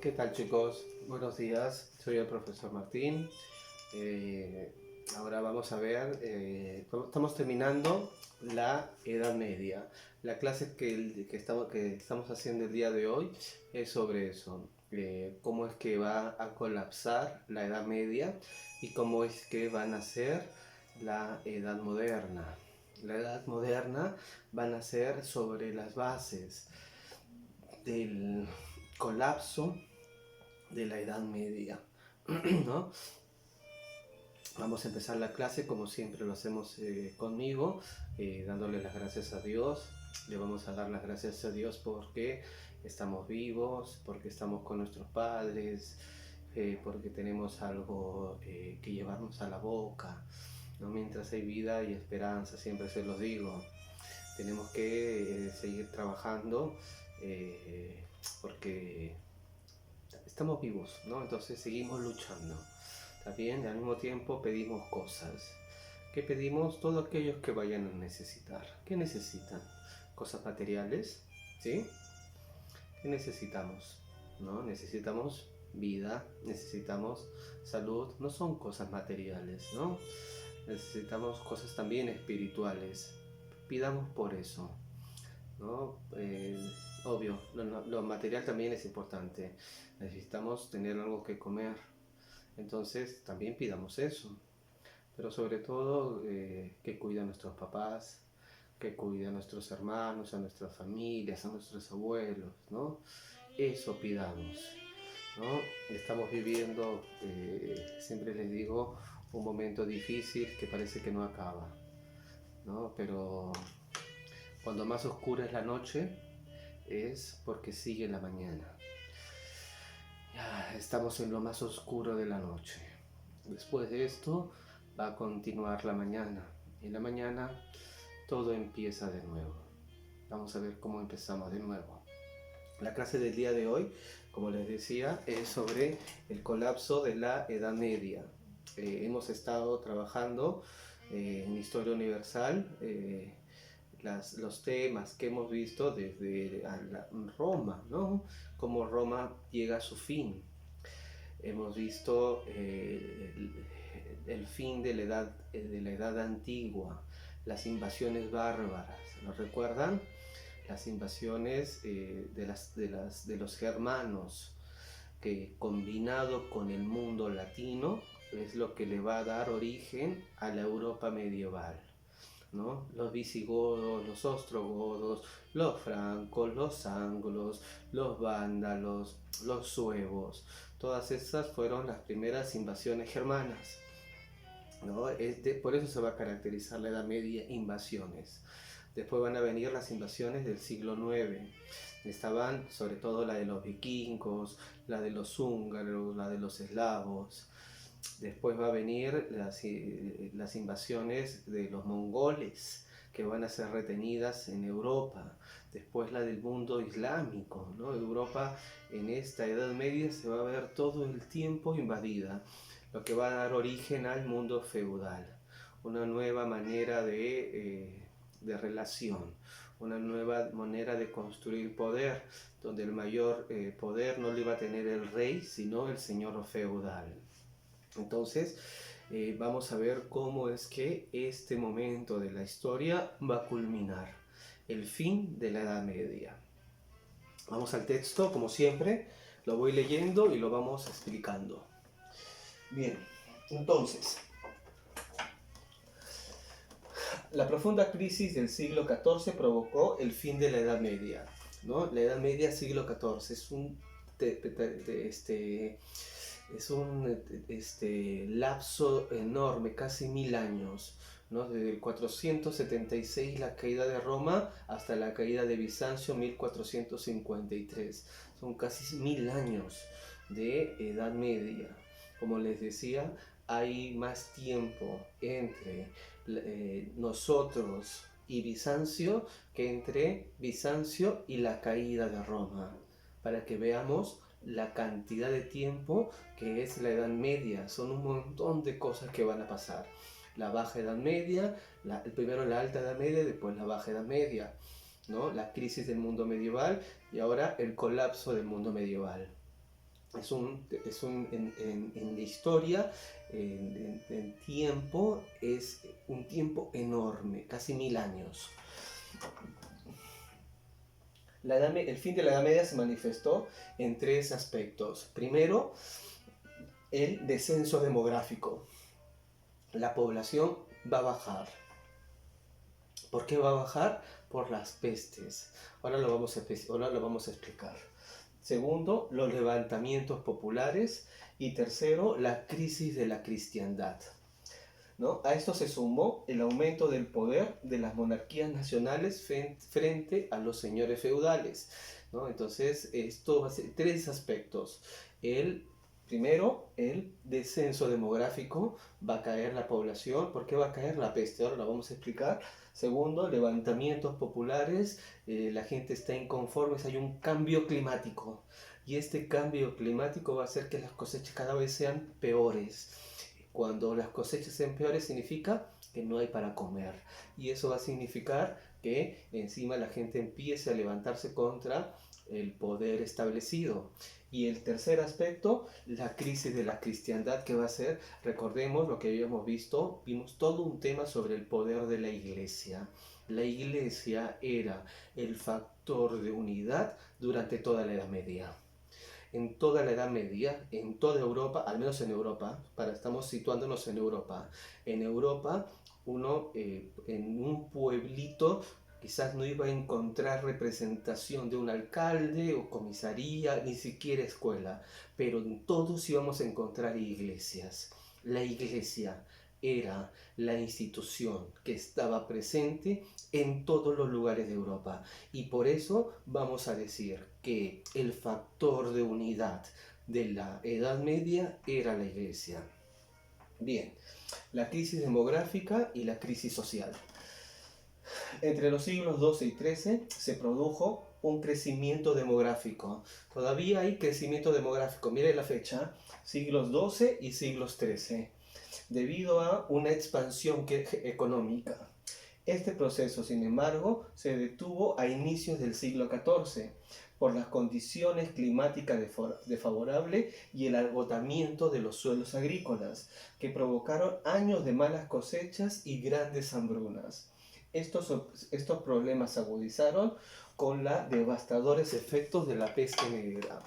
¿Qué tal, chicos? Buenos días, soy el profesor Martín. Ahora vamos a ver, estamos terminando la Edad Media. La clase que estamos haciendo el día de hoy es sobre eso, cómo es que va a colapsar la Edad Media y cómo es que va a nacer la Edad Moderna. La Edad Moderna va a nacer sobre las bases del colapso de la Edad Media, ¿no? Vamos a empezar la clase como siempre lo hacemos conmigo, dándole las gracias a Dios. Le vamos a dar las gracias a Dios porque estamos vivos, porque estamos con nuestros padres, porque tenemos algo que llevarnos a la boca, ¿no? Mientras hay vida y esperanza, siempre se los digo. Tenemos que seguir trabajando porque estamos vivos, ¿no? Entonces seguimos luchando. ¿Está bien? Al mismo tiempo pedimos cosas. ¿Qué pedimos? Todos aquellos que vayan a necesitar. ¿Qué necesitan? Cosas materiales, ¿sí? ¿Qué necesitamos? ¿No? Necesitamos vida, necesitamos salud. No son cosas materiales, ¿no? Necesitamos cosas también espirituales. Pidamos por eso, ¿no? Obvio, lo material también es importante. Necesitamos tener algo que comer. Entonces también pidamos eso. Pero sobre todo que cuide a nuestros papás, que cuide a nuestros hermanos, a nuestras familias, a nuestros abuelos, ¿no? Eso pidamos, ¿no? Estamos viviendo, siempre les digo, un momento difícil que parece que no acaba, ¿no? Pero cuando más oscura es la noche, es porque sigue la mañana. Ya estamos en lo más oscuro de la noche. Después de esto va a continuar la mañana. Y en la mañana todo empieza de nuevo. Vamos a ver cómo empezamos de nuevo. La clase del día de hoy, como les decía, es sobre el colapso de la Edad Media. Hemos estado trabajando en Historia Universal, los temas que hemos visto desde Roma, ¿no? Cómo Roma llega a su fin. Hemos visto el fin de la edad antigua, las invasiones bárbaras. ¿Lo recuerdan? Las invasiones de los germanos, que combinado con el mundo latino es lo que le va a dar origen a la Europa medieval, ¿no? Los visigodos, los ostrogodos, los francos, los anglos, los vándalos, los suevos, todas esas fueron las primeras invasiones germanas, ¿no? Por eso se va a caracterizar la Edad Media, invasiones. Después van a venir las invasiones del siglo IX. Estaban sobre todo la de los vikingos, la de los húngaros, la de los eslavos. Después va a venir las invasiones de los mongoles, que van a ser retenidas en Europa. Después la del mundo islámico, ¿no? Europa en esta Edad Media se va a ver todo el tiempo invadida, lo que va a dar origen al mundo feudal. Una nueva manera de relación, una nueva manera de construir poder, donde el mayor poder no lo iba a tener el rey, sino el señor feudal. Entonces, vamos a ver cómo es que este momento de la historia va a culminar, el fin de la Edad Media. Vamos al texto, como siempre, lo voy leyendo y lo vamos explicando. Bien, entonces, la profunda crisis del siglo XIV provocó el fin de la Edad Media, ¿no? La Edad Media, siglo XIV, es un lapso enorme, casi 1000 años, ¿no? Desde el 476, la caída de Roma, hasta la caída de Bizancio, 1453. Son casi 1000 años de Edad Media. Como les decía, hay más tiempo entre nosotros y Bizancio que entre Bizancio y la caída de Roma, para que veamos la cantidad de tiempo que es la Edad Media. Son un montón de cosas que van a pasar. La Baja Edad Media, primero la Alta Edad Media, después la Baja Edad Media, ¿no? La crisis del mundo medieval y ahora el colapso del mundo medieval. En la historia, en tiempo, es un tiempo enorme, casi 1000 años. El fin de la Edad Media se manifestó en tres aspectos. Primero, el descenso demográfico. La población va a bajar. ¿Por qué va a bajar? Por las pestes. Ahora lo vamos a explicar. Segundo, los levantamientos populares. Y tercero, la crisis de la cristiandad, ¿no? A esto se sumó el aumento del poder de las monarquías nacionales frente a los señores feudales, ¿no? Entonces, esto va a ser tres aspectos. Primero, el descenso demográfico, va a caer la población. ¿Por qué va a caer? La peste, ahora lo vamos a explicar. Segundo, levantamientos populares, la gente está inconforme, hay un cambio climático. Y este cambio climático va a hacer que las cosechas cada vez sean peores. Cuando las cosechas sean peores significa que no hay para comer. Y eso va a significar que encima la gente empiece a levantarse contra el poder establecido. Y el tercer aspecto, la crisis de la cristiandad, que va a ser, recordemos lo que habíamos visto, vimos todo un tema sobre el poder de la iglesia. La iglesia era el factor de unidad durante toda la Edad Media. En toda la Edad Media, en toda Europa, al menos en Europa, estamos situándonos en Europa uno en un pueblito quizás no iba a encontrar representación de un alcalde o comisaría, ni siquiera escuela, pero en todos íbamos a encontrar iglesias. La iglesia era la institución que estaba presente en todos los lugares de Europa. Y por eso vamos a decir que el factor de unidad de la Edad Media era la iglesia. Bien, la crisis demográfica y la crisis social. Entre los siglos XII y XIII se produjo un crecimiento demográfico. Todavía hay crecimiento demográfico. Mire la fecha, siglos XII y siglos XIII, debido a una expansión económica. Este proceso, sin embargo, se detuvo a inicios del siglo XIV por las condiciones climáticas desfavorables y el agotamiento de los suelos agrícolas, que provocaron años de malas cosechas y grandes hambrunas. Estos problemas se agudizaron con los devastadores efectos de la peste negra.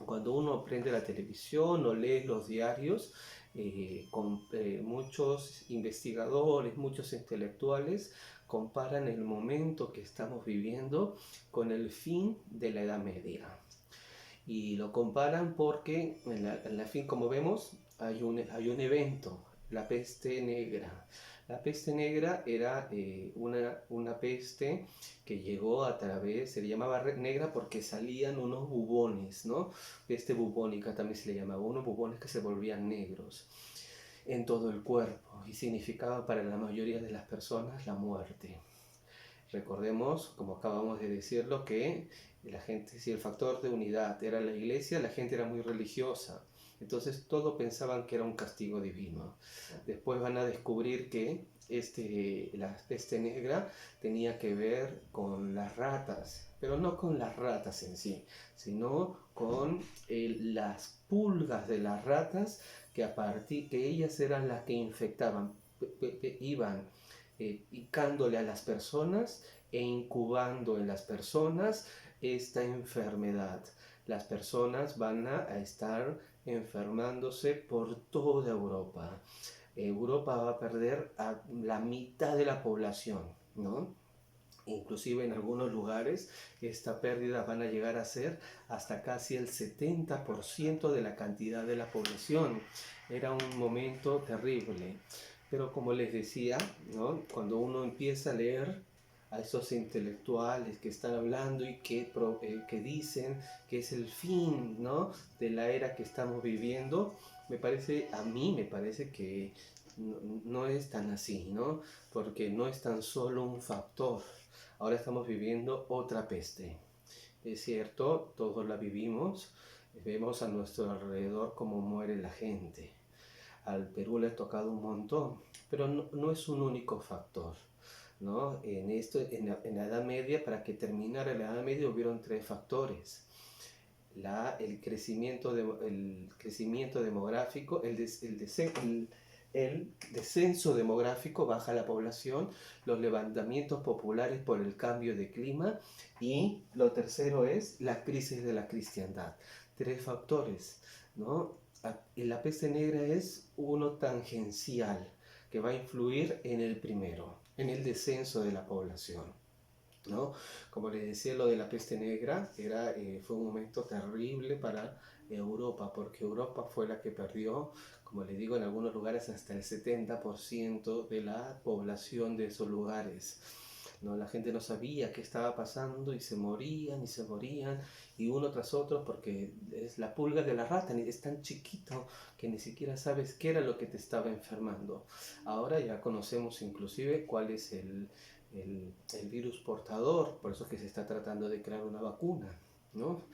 Cuando uno prende la televisión o lee los diarios, muchos investigadores, muchos intelectuales comparan el momento que estamos viviendo con el fin de la Edad Media. Y lo comparan porque en la fin, como vemos, hay un evento, la peste negra. La peste negra era una peste que llegó a través, se le llamaba negra porque salían unos bubones, ¿no? Peste bubónica también se le llamaba, unos bubones que se volvían negros en todo el cuerpo y significaba para la mayoría de las personas la muerte. Recordemos, como acabamos de decirlo, que la gente, si el factor de unidad era la iglesia, la gente era muy religiosa. Entonces todos pensaban que era un castigo divino. Después van a descubrir que la peste negra tenía que ver con las ratas, pero no con las ratas en sí, sino con las pulgas de las ratas que ellas eran las que infectaban, iban picándole a las personas e incubando en las personas esta enfermedad. Las personas van a estar enfermándose por toda Europa. Europa va a perder a la mitad de la población, ¿no? Inclusive en algunos lugares esta pérdida van a llegar a ser hasta casi el 70% de la cantidad de la población. Era un momento terrible. Pero como les decía, ¿no? Cuando uno empieza a leer a esos intelectuales que están hablando y que dicen que es el fin, ¿no? de la era que estamos viviendo, a mí me parece que no es tan así, ¿no? Porque no es tan solo un factor. Ahora estamos viviendo otra peste. Es cierto, todos la vivimos, vemos a nuestro alrededor cómo muere la gente. Al Perú le ha tocado un montón, pero no es un único factor, ¿no? En la Edad Media, para que terminara la Edad Media, hubieron tres factores. el crecimiento demográfico, el descenso demográfico, baja la población, los levantamientos populares por el cambio de clima y lo tercero es la crisis de la cristiandad. Tres factores, ¿no? La peste negra es uno tangencial que va a influir en el primero, en el descenso de la población, ¿no? Como les decía, lo de la peste negra fue un momento terrible para Europa, porque Europa fue la que perdió, como les digo, en algunos lugares hasta el 70% de la población de esos lugares, ¿no? La gente no sabía qué estaba pasando y se morían y uno tras otro, porque es la pulga de la rata, es tan chiquito que ni siquiera sabes qué era lo que te estaba enfermando. Ahora ya conocemos inclusive cuál es el virus portador, por eso es que se está tratando de crear una vacuna, ¿no?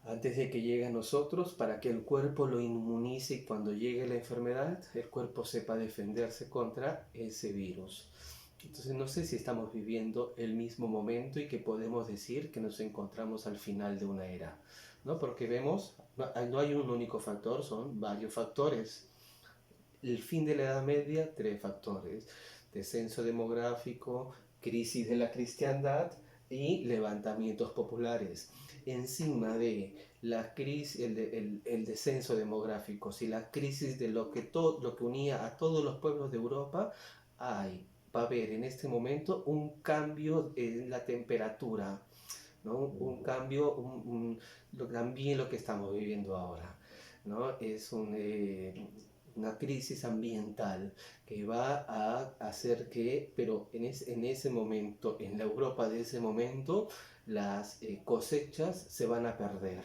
Antes de que llegue a nosotros, para que el cuerpo lo inmunice y cuando llegue la enfermedad, el cuerpo sepa defenderse contra ese virus. Entonces no sé si estamos viviendo el mismo momento y que podemos decir que nos encontramos al final de una era, ¿no? Porque vemos, no hay un único factor, son varios factores. El fin de la Edad Media, tres factores: descenso demográfico, crisis de la cristiandad y levantamientos populares. Encima de la crisis, el descenso demográfico, si la crisis de lo que unía a todos los pueblos de Europa, va a haber en este momento un cambio en la temperatura, ¿no? Un cambio, también lo que estamos viviendo ahora, ¿no? Es una crisis ambiental que va a hacer que, pero en ese momento, en la Europa de ese momento, las cosechas se van a perder,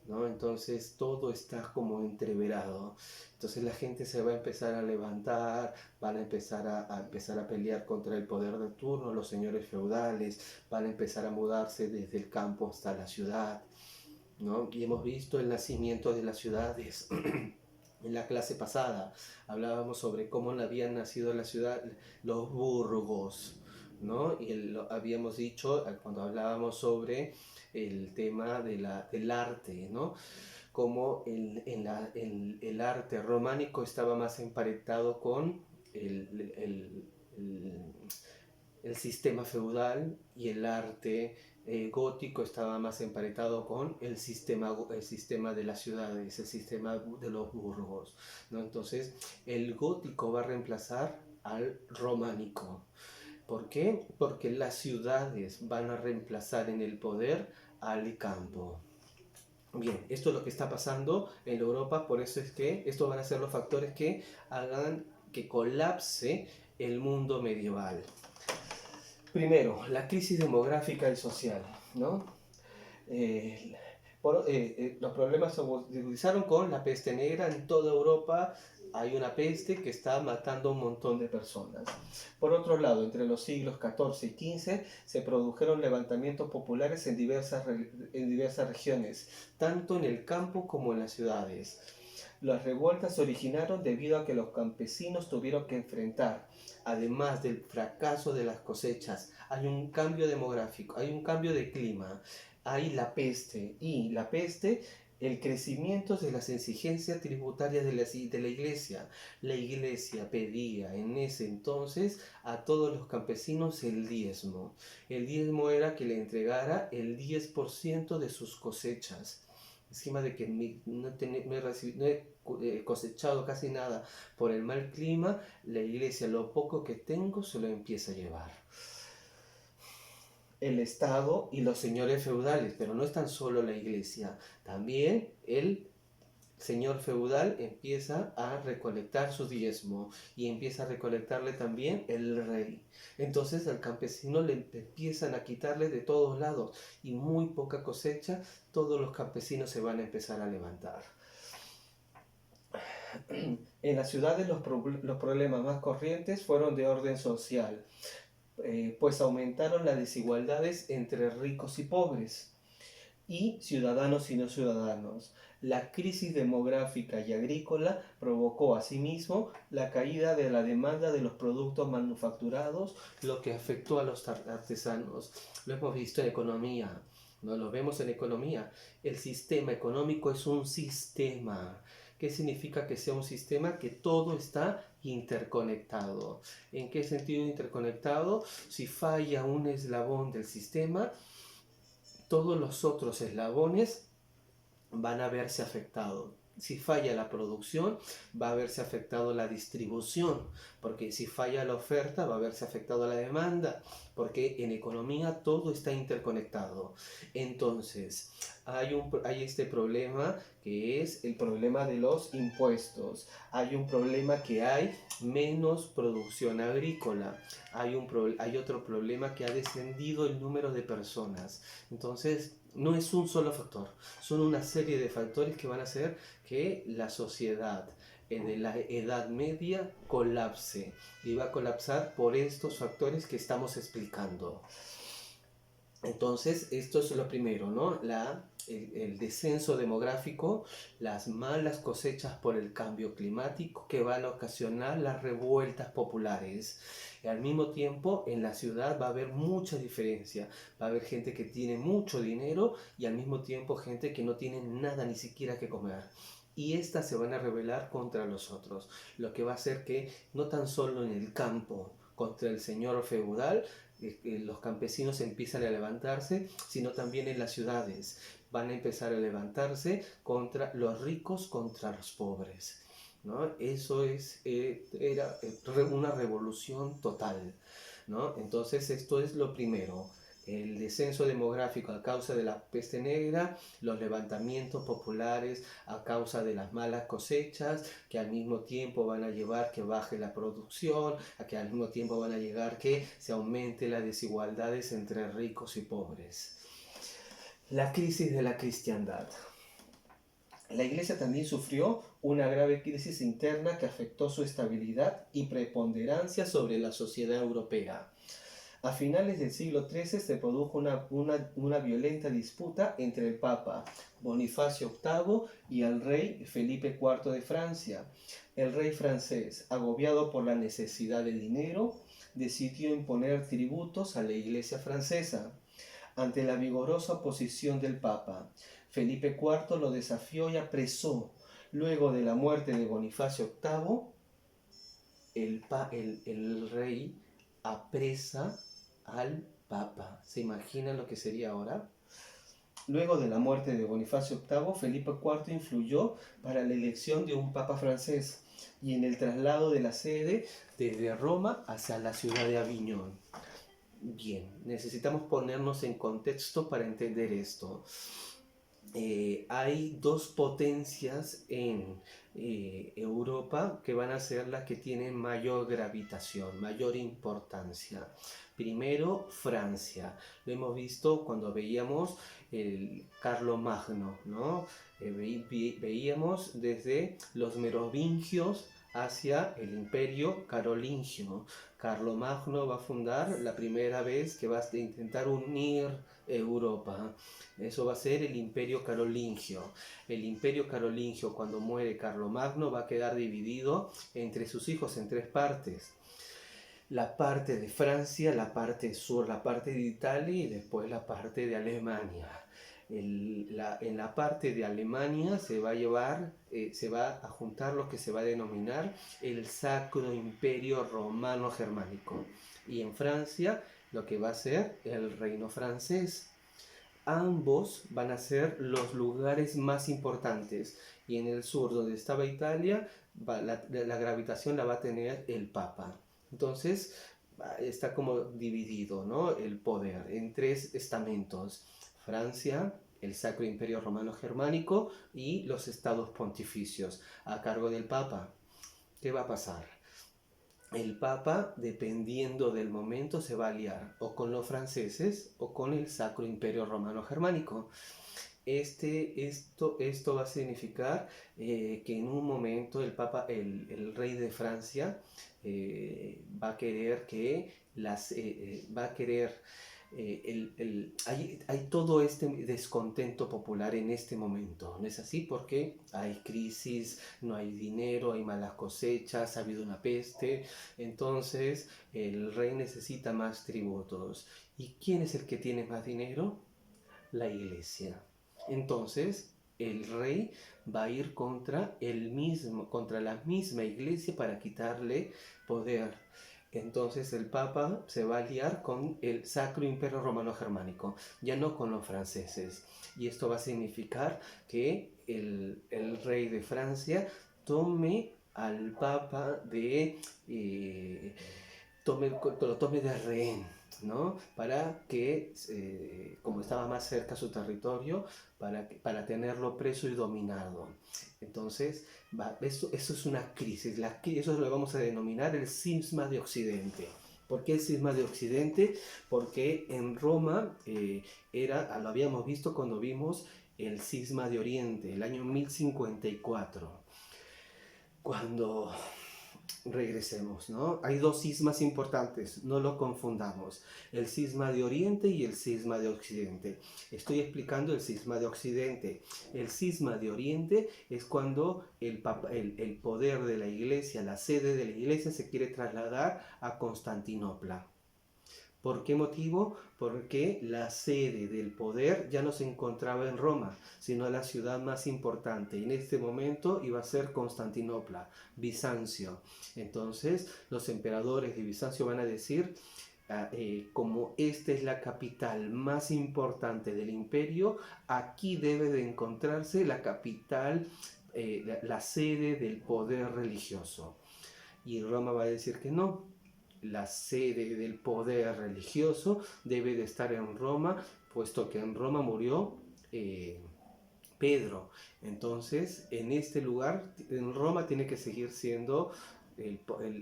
¿no? Entonces todo está como entreverado. Entonces la gente se va a empezar a levantar, van a empezar a pelear contra el poder de turno, los señores feudales, van a empezar a mudarse desde el campo hasta la ciudad, ¿no? Y hemos visto el nacimiento de las ciudades. En la clase pasada hablábamos sobre cómo habían nacido en la ciudad los burgos, ¿no? Habíamos dicho cuando hablábamos sobre el tema del arte, ¿no? Cómo el arte románico estaba más emparentado con el sistema feudal y el arte gótico estaba más emparentado con el sistema de las ciudades, el sistema de los burgos, ¿no? Entonces el gótico va a reemplazar al románico. ¿Por qué? Porque las ciudades van a reemplazar en el poder al campo. Bien, esto es lo que está pasando en Europa, por eso es que estos van a ser los factores que hagan que colapse el mundo medieval. Primero, la crisis demográfica y social, ¿no? Los problemas se agudizaron con la peste negra en toda Europa. Hay una peste que está matando a un montón de personas. Por otro lado, entre los siglos XIV y XV se produjeron levantamientos populares en diversas regiones, tanto en el campo como en las ciudades. Las revueltas se originaron debido a que los campesinos tuvieron que enfrentar, además del fracaso de las cosechas, hay un cambio demográfico, hay un cambio de clima, hay la peste, y la peste, el crecimiento de las exigencias tributarias de la iglesia. La iglesia pedía en ese entonces a todos los campesinos el diezmo. El diezmo era que le entregara el 10% de sus cosechas. Encima de que no he cosechado casi nada por el mal clima, la iglesia lo poco que tengo se lo empieza a llevar. El Estado y los señores feudales, pero no es tan solo la iglesia, también el señor feudal empieza a recolectar su diezmo y empieza a recolectarle también el rey. Entonces al campesino le empiezan a quitarle de todos lados y muy poca cosecha, todos los campesinos se van a empezar a levantar. En las ciudades los problemas más corrientes fueron de orden social, pues aumentaron las desigualdades entre ricos y pobres, y ciudadanos y no ciudadanos. La crisis demográfica y agrícola provocó asimismo la caída de la demanda de los productos manufacturados, lo que afectó a los artesanos. Lo hemos visto en economía. ¿no? Lo vemos en economía. El sistema económico es un sistema. ¿Qué significa que sea un sistema? Que todo está interconectado. ¿En qué sentido interconectado? Si falla un eslabón del sistema, todos los otros eslabones van a verse afectados. Si falla la producción, va a verse afectado la distribución, porque si falla la oferta, va a verse afectado la demanda, porque en economía todo está interconectado. Entonces, hay este problema que es el problema de los impuestos. Hay un problema que hay menos producción agrícola. Hay otro problema que ha descendido el número de personas. Entonces, no es un solo factor, son una serie de factores que van a hacer que la sociedad de la Edad Media colapse, y va a colapsar por estos factores que estamos explicando. Entonces, esto es lo primero, ¿no? El descenso demográfico, las malas cosechas por el cambio climático que van a ocasionar las revueltas populares. Y al mismo tiempo, en la ciudad va a haber mucha diferencia. Va a haber gente que tiene mucho dinero y al mismo tiempo gente que no tiene nada ni siquiera que comer. Y estas se van a rebelar contra los otros, lo que va a hacer que no tan solo en el campo, contra el señor feudal, los campesinos empiezan a levantarse, sino también en las ciudades. Van a empezar a levantarse contra los ricos, contra los pobres, ¿no? Eso era una revolución total, ¿no? Entonces esto es lo primero. El descenso demográfico a causa de la peste negra, los levantamientos populares a causa de las malas cosechas, que al mismo tiempo van a llevar que baje la producción, a que al mismo tiempo van a llegar que se aumente las desigualdades entre ricos y pobres. La crisis de la cristiandad. La Iglesia también sufrió una grave crisis interna que afectó su estabilidad y preponderancia sobre la sociedad europea. A finales del siglo XIII se produjo una violenta disputa entre el Papa Bonifacio VIII y el rey Felipe IV de Francia. El rey francés, agobiado por la necesidad de dinero, decidió imponer tributos a la Iglesia francesa. Ante la vigorosa oposición del Papa, Felipe IV lo desafió y apresó. Luego de la muerte de Bonifacio VIII, el rey apresa al Papa. ¿Se imaginan lo que sería ahora? Luego de la muerte de Bonifacio VIII, Felipe IV influyó para la elección de un Papa francés y en el traslado de la sede desde Roma hacia la ciudad de Aviñón. Bien, necesitamos ponernos en contexto para entender esto. Hay dos potencias en Europa que van a ser las que tienen mayor gravitación, mayor importancia. Primero, Francia. Lo hemos visto cuando veíamos el Carlomagno, ¿no? Veíamos desde los merovingios hacia el imperio carolingio. Carlomagno va a fundar la primera vez que va a intentar unir Europa. Eso va a ser el imperio carolingio. El imperio carolingio, cuando muere Carlomagno, va a quedar dividido entre sus hijos en tres partes. La parte de Francia, la parte sur, la parte de Italia y después la parte de Alemania. En la parte de Alemania se va a juntar lo que se va a denominar el Sacro Imperio Romano Germánico. Y en Francia lo que va a ser el Reino Francés. Ambos van a ser los lugares más importantes. Y en el sur, donde estaba Italia, la gravitación la va a tener el Papa. Entonces, está como dividido, ¿no? El poder en tres estamentos. Francia, el Sacro Imperio Romano Germánico y los estados pontificios a cargo del Papa. ¿Qué va a pasar? El Papa, dependiendo del momento, se va a aliar o con los franceses o con el Sacro Imperio Romano Germánico. Esto va a significar que en un momento el rey de Francia va a querer hay todo este descontento popular en este momento, ¿no es así? Porque hay crisis, no hay dinero, hay malas cosechas, ha habido una peste, entonces el rey necesita más tributos. ¿Y quién es el que tiene más dinero? la iglesia. Entonces, el rey va a ir contra la misma iglesia para quitarle poder. Entonces el Papa se va a aliar con el Sacro Imperio Romano Germánico, ya no con los franceses. Y esto va a significar que el rey de Francia tome al Papa lo tome de rehén, ¿no? Para que, como estaba más cerca a su territorio, para tenerlo preso y dominado. Entonces, eso es una crisis. Eso lo vamos a denominar el cisma de Occidente. ¿Por qué el cisma de Occidente? Porque en Roma lo habíamos visto cuando vimos el cisma de Oriente, el año 1054. Cuando regresemos, ¿no? Hay dos cismas importantes, no lo confundamos, el cisma de Oriente y el cisma de Occidente. Estoy explicando el cisma de Occidente. El cisma de Oriente es cuando el poder de la iglesia, la sede de la iglesia se quiere trasladar a Constantinopla. ¿Por qué motivo? Porque la sede del poder ya no se encontraba en Roma, sino la ciudad más importante. En este momento iba a ser Constantinopla, Bizancio. Entonces los emperadores de Bizancio van a decir, como esta es la capital más importante del imperio, aquí debe de encontrarse la capital, la sede del poder religioso. Y Roma va a decir que no, la sede del poder religioso debe de estar en Roma, puesto que en Roma murió Pedro. Entonces, en este lugar, en Roma, tiene que seguir siendo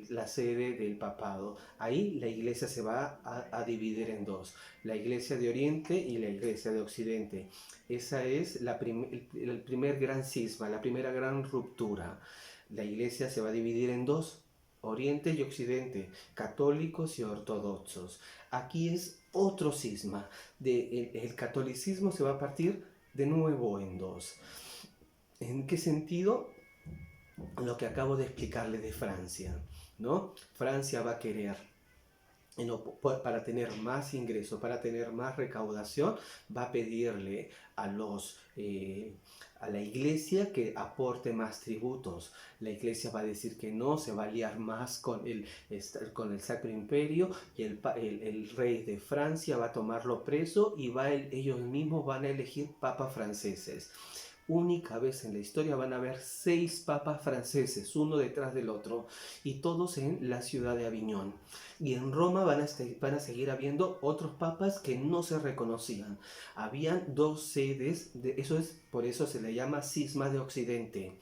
la sede del papado. Ahí la iglesia se va a dividir en dos, la iglesia de Oriente y la iglesia de Occidente. Esa es el primer gran cisma, la primera gran ruptura. La iglesia se va a dividir en dos, Oriente y Occidente, católicos y ortodoxos. Aquí es otro cisma. El catolicismo se va a partir de nuevo en dos. ¿En qué sentido? Lo que acabo de explicarle de Francia, ¿no? Francia va a querer, para tener más ingresos, para tener más recaudación, va a pedirle a la iglesia que aporte más tributos. La iglesia va a decir que no, se va a aliar más con el Sacro Imperio, y el rey de Francia va a tomarlo preso y ellos mismos van a elegir papas franceses. Única vez en la historia van a haber 6 papas franceses, uno detrás del otro, y todos en la ciudad de Aviñón. Y en Roma van a seguir habiendo otros papas que no se reconocían. Habían 2 sedes, por eso se le llama cisma de Occidente.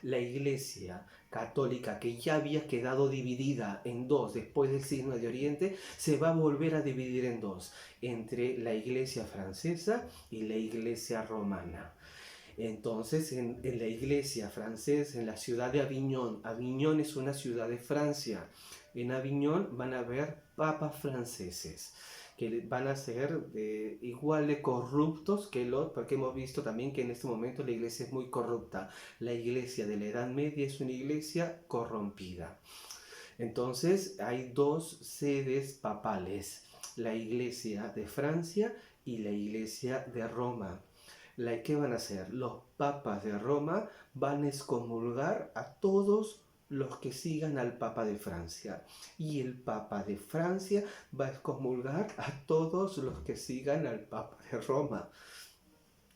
La iglesia católica, que ya había quedado dividida en 2 después del cisma de Oriente, se va a volver a dividir en 2, entre la iglesia francesa y la iglesia romana. Entonces, en la iglesia francesa, en la ciudad de Aviñón, Aviñón es una ciudad de Francia, en Aviñón van a haber papas franceses, que van a ser igual de corruptos porque hemos visto también que en este momento la iglesia es muy corrupta. La iglesia de la Edad Media es una iglesia corrompida. Entonces, hay 2 sedes papales, la iglesia de Francia y la iglesia de Roma. ¿Qué van a hacer? Los papas de Roma van a excomulgar a todos los que sigan al Papa de Francia. Y el Papa de Francia va a excomulgar a todos los que sigan al Papa de Roma.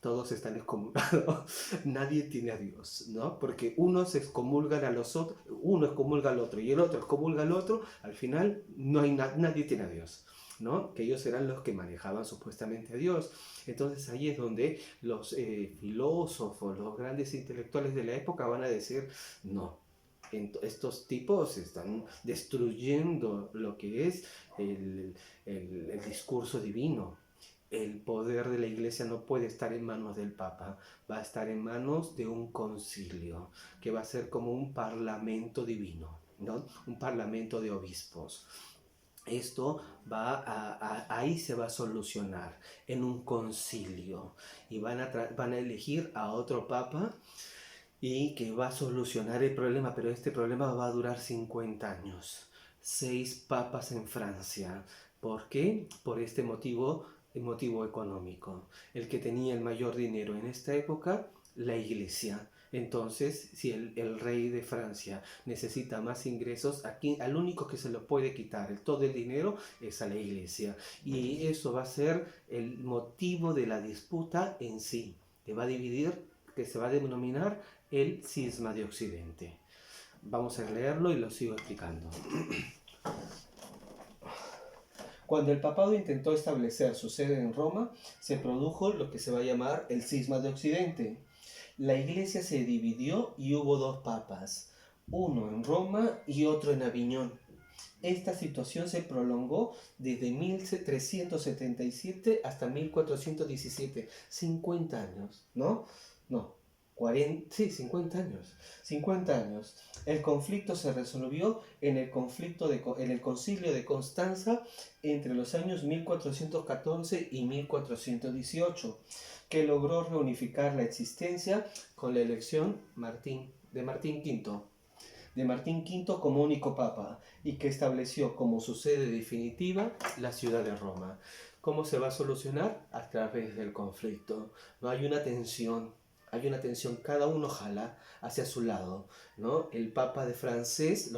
Todos están excomulgados, nadie tiene a Dios, ¿no? Porque unos excomulgan a los otros, uno excomulga al otro y el otro excomulga al otro, al final no hay nadie tiene a Dios, ¿no? Que ellos eran los que manejaban supuestamente a Dios. Entonces ahí es donde los filósofos, los grandes intelectuales de la época van a decir, no, estos tipos están destruyendo lo que es el discurso divino. El poder de la iglesia no puede estar en manos del Papa, va a estar en manos de un concilio, que va a ser como un parlamento divino, ¿no? Un parlamento de obispos. Esto ahí se va a solucionar, en un concilio, y van a elegir a otro Papa y que va a solucionar el problema, pero este problema va a durar 50 años. 6 papas en Francia. ¿Por qué? Por este motivo el motivo económico. El que tenía el mayor dinero en esta época, la iglesia. Entonces, si el rey de Francia necesita más ingresos, aquí al único que se lo puede quitar todo el dinero es a la iglesia. Y eso va a ser el motivo de la disputa en sí, que va a dividir, que se va a denominar el cisma de Occidente. Vamos a leerlo y lo sigo explicando. Cuando el papado intentó establecer su sede en Roma, se produjo lo que se va a llamar el cisma de Occidente. La iglesia se dividió y hubo dos papas, uno en Roma y otro en Aviñón. Esta situación se prolongó desde 1377 hasta 1417, 50 años, ¿no? No, 40, sí, 50 años. 50 años. El conflicto se resolvió en el concilio de Constanza entre los años 1414 y 1418, que logró reunificar la existencia con la elección de Martín V como único papa y que estableció como su sede definitiva la ciudad de Roma. ¿Cómo se va a solucionar? A través del conflicto. No hay una tensión. Cada uno jala hacia su lado, ¿no? Los papas franceses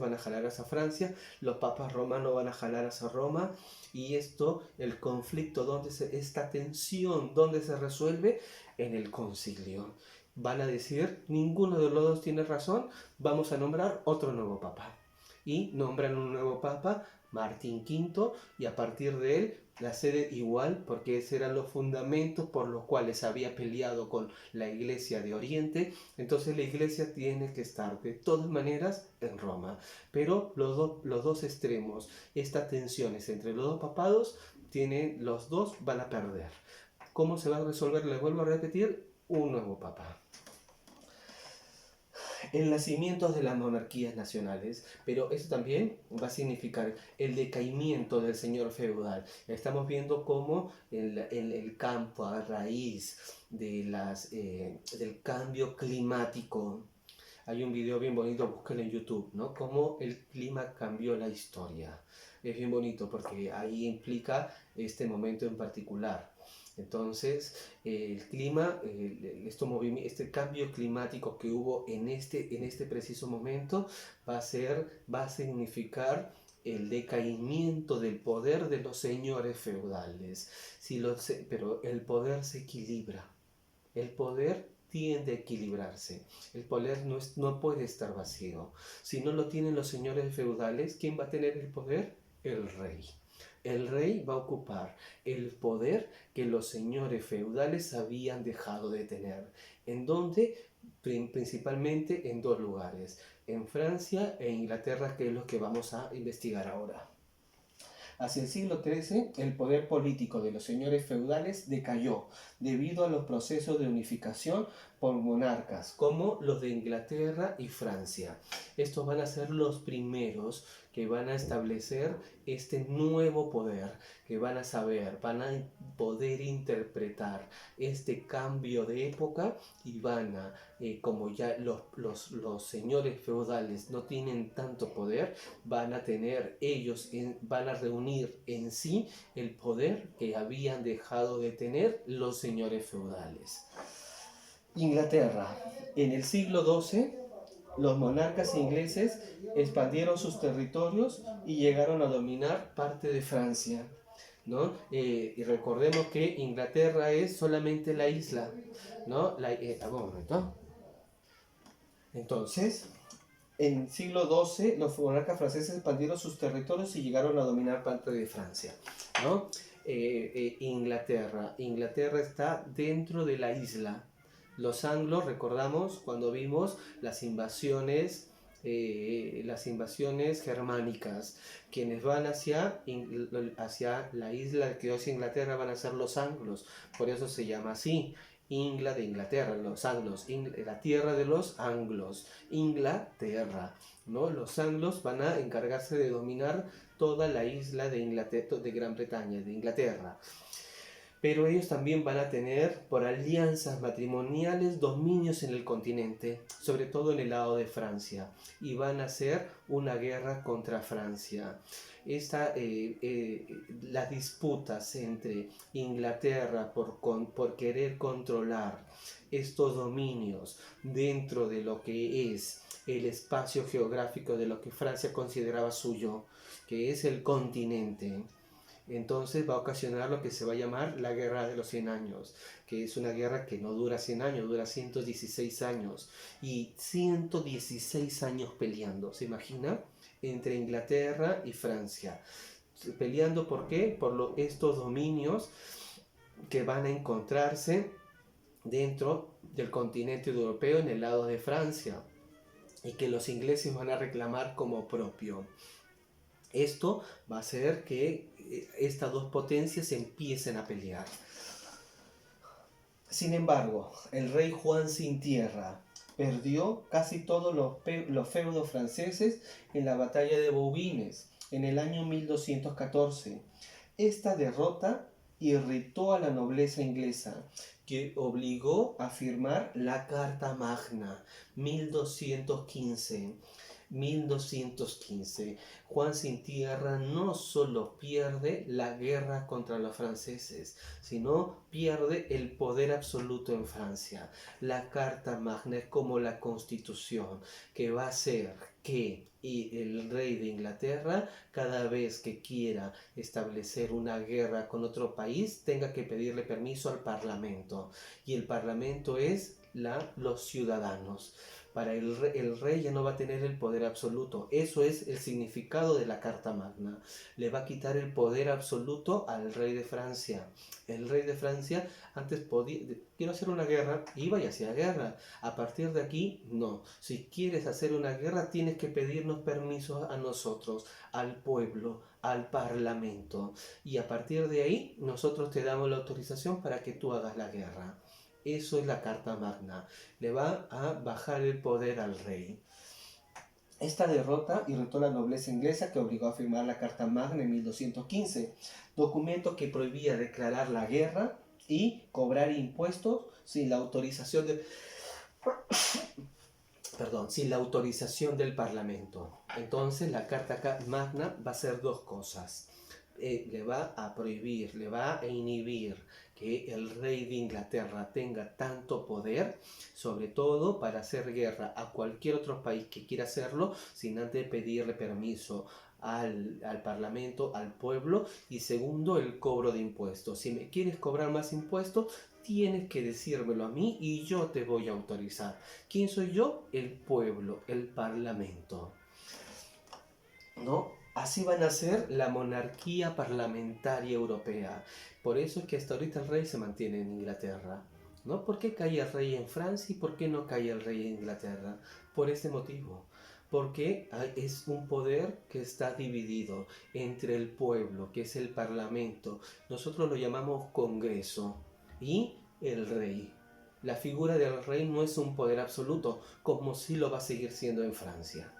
van a jalar hacia Francia, los papas romanos van a jalar hacia Roma, y el conflicto, esta tensión, ¿dónde se resuelve? En el concilio. Van a decir, ninguno de los dos tiene razón, vamos a nombrar otro nuevo papa. Y nombran un nuevo papa, Martín V, y a partir de él la sede igual, porque esos eran los fundamentos por los cuales había peleado con la iglesia de Oriente. Entonces la iglesia tiene que estar de todas maneras en Roma. Pero los dos extremos, estas tensiones entre los dos papados, los dos van a perder. ¿Cómo se va a resolver? Les vuelvo a repetir, un nuevo papa. El nacimiento de las monarquías nacionales, pero eso también va a significar el decaimiento del señor feudal. Estamos viendo cómo el campo a raíz del cambio climático. Hay un video bien bonito, búsquenlo en YouTube, ¿no? Cómo el clima cambió la historia. Es bien bonito porque ahí implica este momento en particular. Entonces, el clima, este cambio climático que hubo en este preciso momento va a significar el decaimiento del poder de los señores feudales. Pero el poder se equilibra. El poder tiende a equilibrarse. El poder no puede estar vacío. Si no lo tienen los señores feudales, ¿quién va a tener el poder? El rey. El rey va a ocupar el poder que los señores feudales habían dejado de tener. ¿En dónde? Principalmente en dos lugares, en Francia e Inglaterra, que es lo que vamos a investigar ahora. Hacia el siglo XIII, el poder político de los señores feudales decayó debido a los procesos de unificación por monarcas, como los de Inglaterra y Francia. Estos van a ser los primeros que van a establecer este nuevo poder, que van a poder interpretar este cambio de época y como ya los señores feudales no tienen tanto poder, van a reunir en sí el poder que habían dejado de tener los señores feudales. Inglaterra. En el siglo XII, los monarcas ingleses expandieron sus territorios y llegaron a dominar parte de Francia, ¿no? Y recordemos que Inglaterra es solamente la isla, ¿no? Un momento. Entonces, en el siglo XII, los monarcas franceses expandieron sus territorios y llegaron a dominar parte de Francia, ¿no? Inglaterra está dentro de la isla. Los anglos, recordamos cuando vimos las invasiones germánicas, quienes van hacia la isla que hoy es Inglaterra van a ser los anglos, por eso se llama así. Ingla de Inglaterra, los anglos, la tierra de los anglos, Inglaterra, ¿no? Los anglos van a encargarse de dominar toda la isla de Gran Bretaña, de Inglaterra. pero ellos también van a tener por alianzas matrimoniales dominios en el continente, sobre todo en el lado de Francia, y van a hacer una guerra contra Francia. Las disputas entre Inglaterra por querer controlar estos dominios dentro de lo que es el espacio geográfico de lo que Francia consideraba suyo, que es el continente. Entonces va a ocasionar lo que se va a llamar la Guerra de los 100 años, que es una guerra que no dura 100 años, dura 116 años. Y 116 años peleando, ¿se imagina? Entre Inglaterra y Francia. Peleando, ¿por qué? Por estos dominios que van a encontrarse dentro del continente europeo en el lado de Francia y que los ingleses van a reclamar como propio. Esto va a hacer que estas dos potencias empiecen a pelear. Sin embargo, el rey Juan sin tierra perdió casi todos los feudos franceses en la batalla de Bouvines en el año 1214. Esta derrota irritó a la nobleza inglesa, que obligó a firmar la Carta Magna 1215. Juan sin tierra no solo pierde la guerra contra los franceses, sino pierde el poder absoluto en Francia. La Carta Magna es como la Constitución, que va a hacer que el rey de Inglaterra, cada vez que quiera establecer una guerra con otro país, tenga que pedirle permiso al Parlamento. Y el Parlamento es los ciudadanos. Para el rey ya no va a tener el poder absoluto. Eso es el significado de la Carta Magna. Le va a quitar el poder absoluto al rey de Francia. El rey de Francia antes podía, quiero hacer una guerra, iba y hacía guerra. A partir de aquí, no. Si quieres hacer una guerra, tienes que pedirnos permiso a nosotros, al pueblo, al parlamento. Y a partir de ahí, nosotros te damos la autorización para que tú hagas la guerra. Eso es la Carta Magna. Le va a bajar el poder al rey. Esta derrota irritó a la nobleza inglesa, que obligó a firmar la Carta Magna en 1215, documento que prohibía declarar la guerra y cobrar impuestos sin la autorización sin la autorización del Parlamento. Entonces la Carta Magna va a hacer dos cosas. Le va a prohibir, le va a inhibir que el rey de Inglaterra tenga tanto poder, sobre todo para hacer guerra a cualquier otro país que quiera hacerlo, sin antes pedirle permiso al Parlamento, al pueblo. Y segundo, el cobro de impuestos. Si me quieres cobrar más impuestos, tienes que decírmelo a mí y yo te voy a autorizar. ¿Quién soy yo? El pueblo, el Parlamento. ¿No? Así van a ser la monarquía parlamentaria europea. Por eso es que hasta ahorita el rey se mantiene en Inglaterra. ¿No? ¿Por qué cae el rey en Francia y por qué no cae el rey en Inglaterra? Por ese motivo. Porque es un poder que está dividido entre el pueblo, que es el parlamento. Nosotros lo llamamos Congreso. Y el rey. La figura del rey no es un poder absoluto, como sí lo va a seguir siendo en Francia.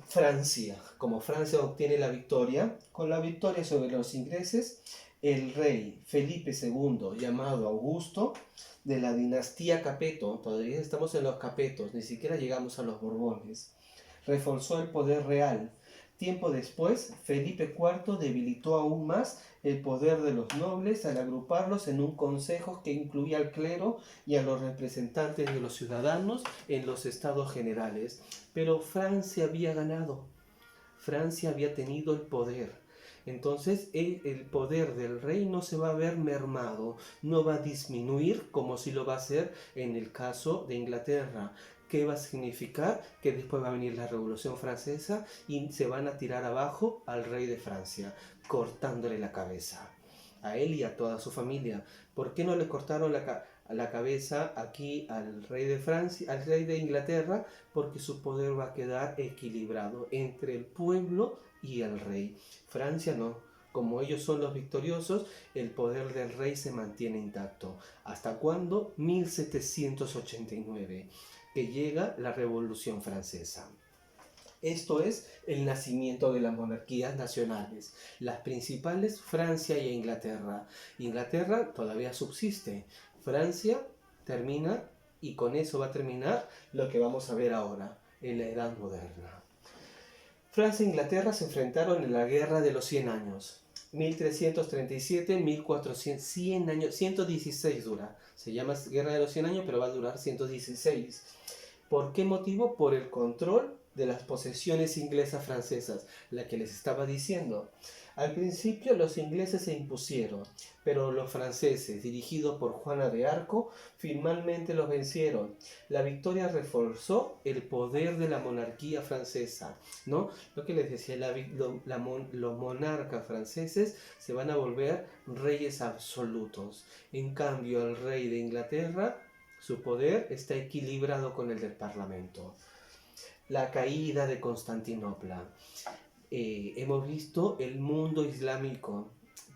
Francia, como Francia obtiene la victoria, con la victoria sobre los ingleses, el rey Felipe II, llamado Augusto, de la dinastía Capeto, todavía estamos en los Capetos, ni siquiera llegamos a los Borbones, reforzó el poder real. Tiempo después, Felipe IV debilitó aún más el poder de los nobles al agruparlos en un consejo que incluía al clero y a los representantes de los ciudadanos en los estados generales. Pero Francia había ganado, Francia había tenido el poder. Entonces el poder del rey no se va a ver mermado, no va a disminuir como si lo va a hacer en el caso de Inglaterra. ¿Qué va a significar? Que después va a venir la Revolución Francesa y se van a tirar abajo al rey de Francia, cortándole la cabeza. A él y a toda su familia. ¿Por qué no le cortaron la cabeza aquí al rey de Francia, al rey de Inglaterra? Porque su poder va a quedar equilibrado entre el pueblo y el rey. Francia no. Como ellos son los victoriosos, el poder del rey se mantiene intacto. ¿Hasta cuándo? 1789. Que llega la Revolución Francesa. Esto es el nacimiento de las monarquías nacionales. Las principales, Francia e Inglaterra. Inglaterra todavía subsiste. Francia termina y con eso va a terminar lo que vamos a ver ahora, en la Edad Moderna. Francia e Inglaterra se enfrentaron en la Guerra de los 100 años. 1337-1400, 100 años, 116 dura. Se llama Guerra de los 100 años, pero va a durar 116. ¿Por qué motivo? Por el control de las posesiones inglesas francesas, la que les estaba diciendo. Al principio los ingleses se impusieron, pero los franceses, dirigidos por Juana de Arco, finalmente los vencieron. La victoria reforzó el poder de la monarquía francesa, ¿no? Lo que les decía, los monarcas franceses se van a volver reyes absolutos. En cambio, el rey de Inglaterra, su poder está equilibrado con el del Parlamento. La caída de Constantinopla. Hemos visto el mundo islámico.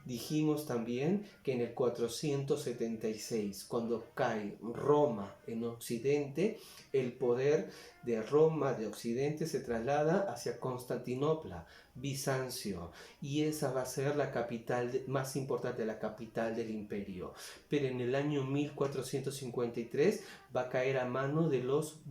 Dijimos también que en el 476, cuando cae Roma en Occidente, el poder de Roma de Occidente se traslada hacia Constantinopla, Bizancio, y esa va a ser la capital más importante, la capital del imperio. Pero en el año 1453 va a caer a mano de los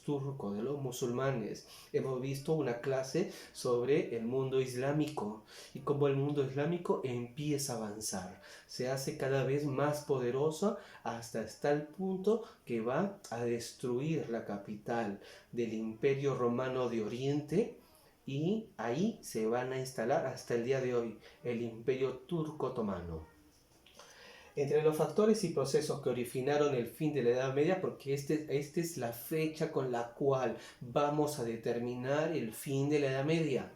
turcos, de los musulmanes. Hemos visto una clase sobre el mundo islámico y cómo el mundo islámico empieza a avanzar, se hace cada vez más poderoso hasta el punto que va a destruir la capital del Imperio Romano de Oriente, y ahí se van a instalar hasta el día de hoy el Imperio Turco Otomano. Entre los factores y procesos que originaron el fin de la Edad Media, porque esta es la fecha con la cual vamos a determinar el fin de la Edad Media,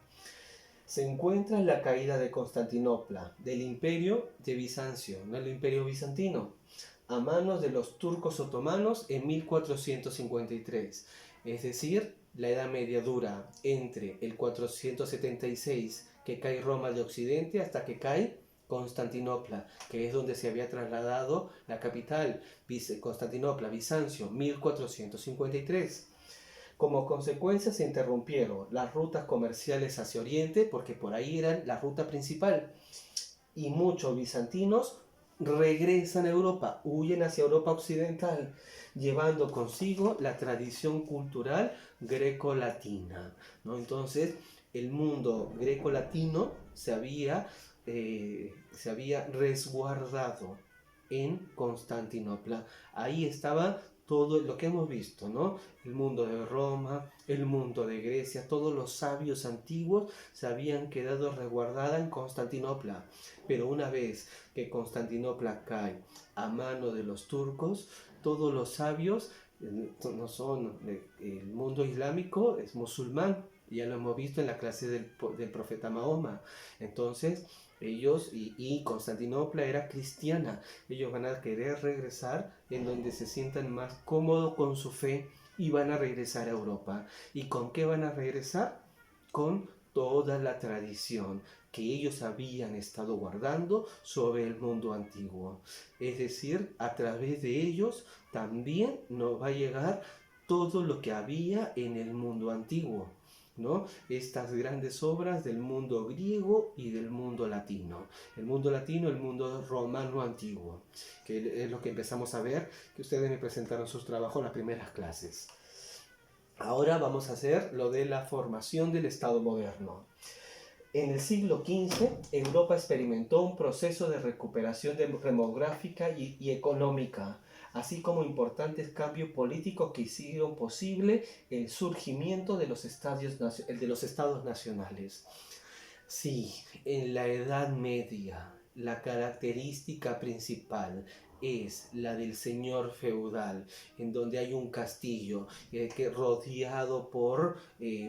se encuentra la caída de Constantinopla, del imperio de Bizancio, no el imperio bizantino, a manos de los turcos otomanos en 1453. Es decir, la Edad Media dura entre el 476, que cae Roma de Occidente, hasta que cae Constantinopla, que es donde se había trasladado la capital, Constantinopla, Bizancio, 1453. Como consecuencia se interrumpieron las rutas comerciales hacia Oriente, porque por ahí era la ruta principal, y muchos bizantinos regresan a Europa, huyen hacia Europa occidental, llevando consigo la tradición cultural greco-latina, ¿no? Entonces, el mundo greco-latino se había resguardado en Constantinopla. Ahí estaba todo lo que hemos visto, ¿no? El mundo de Roma, el mundo de Grecia, todos los sabios antiguos se habían quedado resguardados en Constantinopla. Pero una vez que Constantinopla cae a mano de los turcos, todos los sabios no son, el mundo islámico es musulmán, ya lo hemos visto en la clase del profeta Mahoma. Entonces, ellos y Constantinopla era cristiana, ellos van a querer regresar en donde se sientan más cómodos con su fe y van a regresar a Europa. ¿Y con qué van a regresar? Con toda la tradición que ellos habían estado guardando sobre el mundo antiguo. Es decir, a través de ellos también nos va a llegar todo lo que había en el mundo antiguo, ¿no? Estas grandes obras del mundo griego y del mundo latino. El mundo latino, el mundo romano antiguo, que es lo que empezamos a ver, que ustedes me presentaron sus trabajos en las primeras clases. Ahora vamos a hacer lo de la formación del Estado moderno. En el siglo XV, Europa experimentó un proceso de recuperación demográfica y económica, así como importantes cambios políticos que hicieron posible el surgimiento de los estados nacionales. Sí, en la Edad Media, la característica principal es la del señor feudal, en donde hay un castillo rodeado por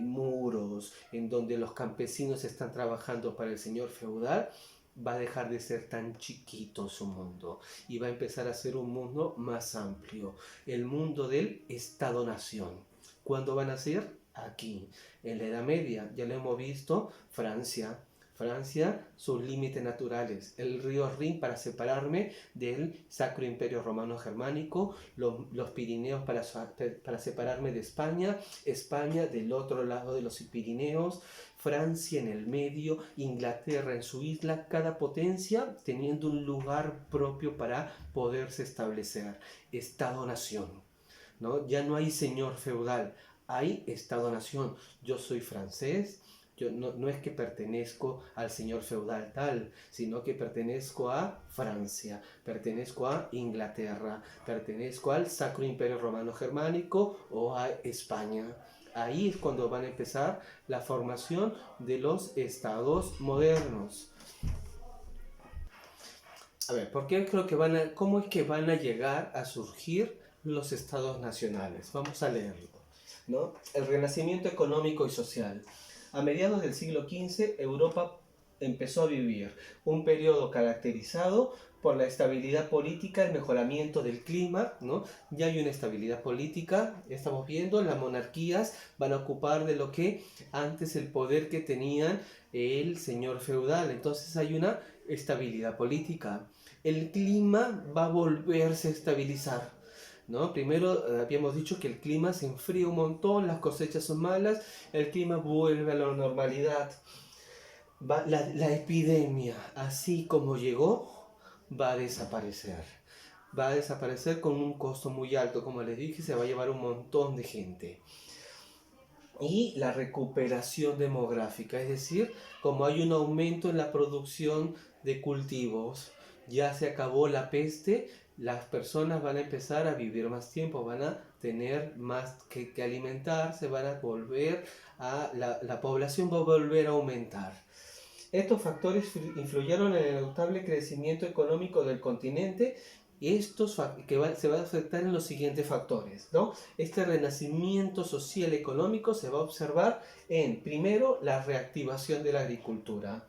muros, en donde los campesinos están trabajando para el señor feudal. Va a dejar de ser tan chiquito su mundo y va a empezar a ser un mundo más amplio, el mundo del Estado-Nación. ¿Cuándo van a ser? Aquí, en la Edad Media. Ya lo hemos visto, Francia Francia, sus límites naturales, el río Rin para separarme del Sacro Imperio Romano Germánico, los Pirineos para separarme de España, España del otro lado de los Pirineos, Francia en el medio, Inglaterra en su isla, cada potencia teniendo un lugar propio para poderse establecer. Estado-nación, ¿no? Ya no hay señor feudal, hay Estado-nación. Yo soy francés, yo no es que pertenezco al señor feudal tal, sino que pertenezco a Francia, pertenezco a Inglaterra, pertenezco al Sacro Imperio Romano Germánico o a España. Ahí es cuando van a empezar la formación de los estados modernos. A ver, ¿por qué creo que cómo es que van a llegar a surgir los estados nacionales? Vamos a leerlo, ¿no? El renacimiento económico y social. A mediados del siglo XV, Europa empezó a vivir un periodo caracterizado por la estabilidad política, el mejoramiento del clima, ¿no? Ya hay una estabilidad política, estamos viendo, las monarquías van a ocupar de lo que antes el poder que tenían el señor feudal, entonces hay una estabilidad política. El clima va a volverse a estabilizar, ¿no? Primero habíamos dicho que el clima se enfría un montón, las cosechas son malas, el clima vuelve a la normalidad. La epidemia, así como llegó, va a desaparecer. Va a desaparecer con un costo muy alto, como les dije, se va a llevar un montón de gente. Y la recuperación demográfica, es decir, como hay un aumento en la producción de cultivos, ya se acabó la peste, las personas van a empezar a vivir más tiempo, van a tener más que alimentarse, van a volver la población va a volver a aumentar. Estos factores influyeron en el notable crecimiento económico del continente y se va a afectar en los siguientes factores, ¿no? Este renacimiento social económico se va a observar en, primero, la reactivación de la agricultura.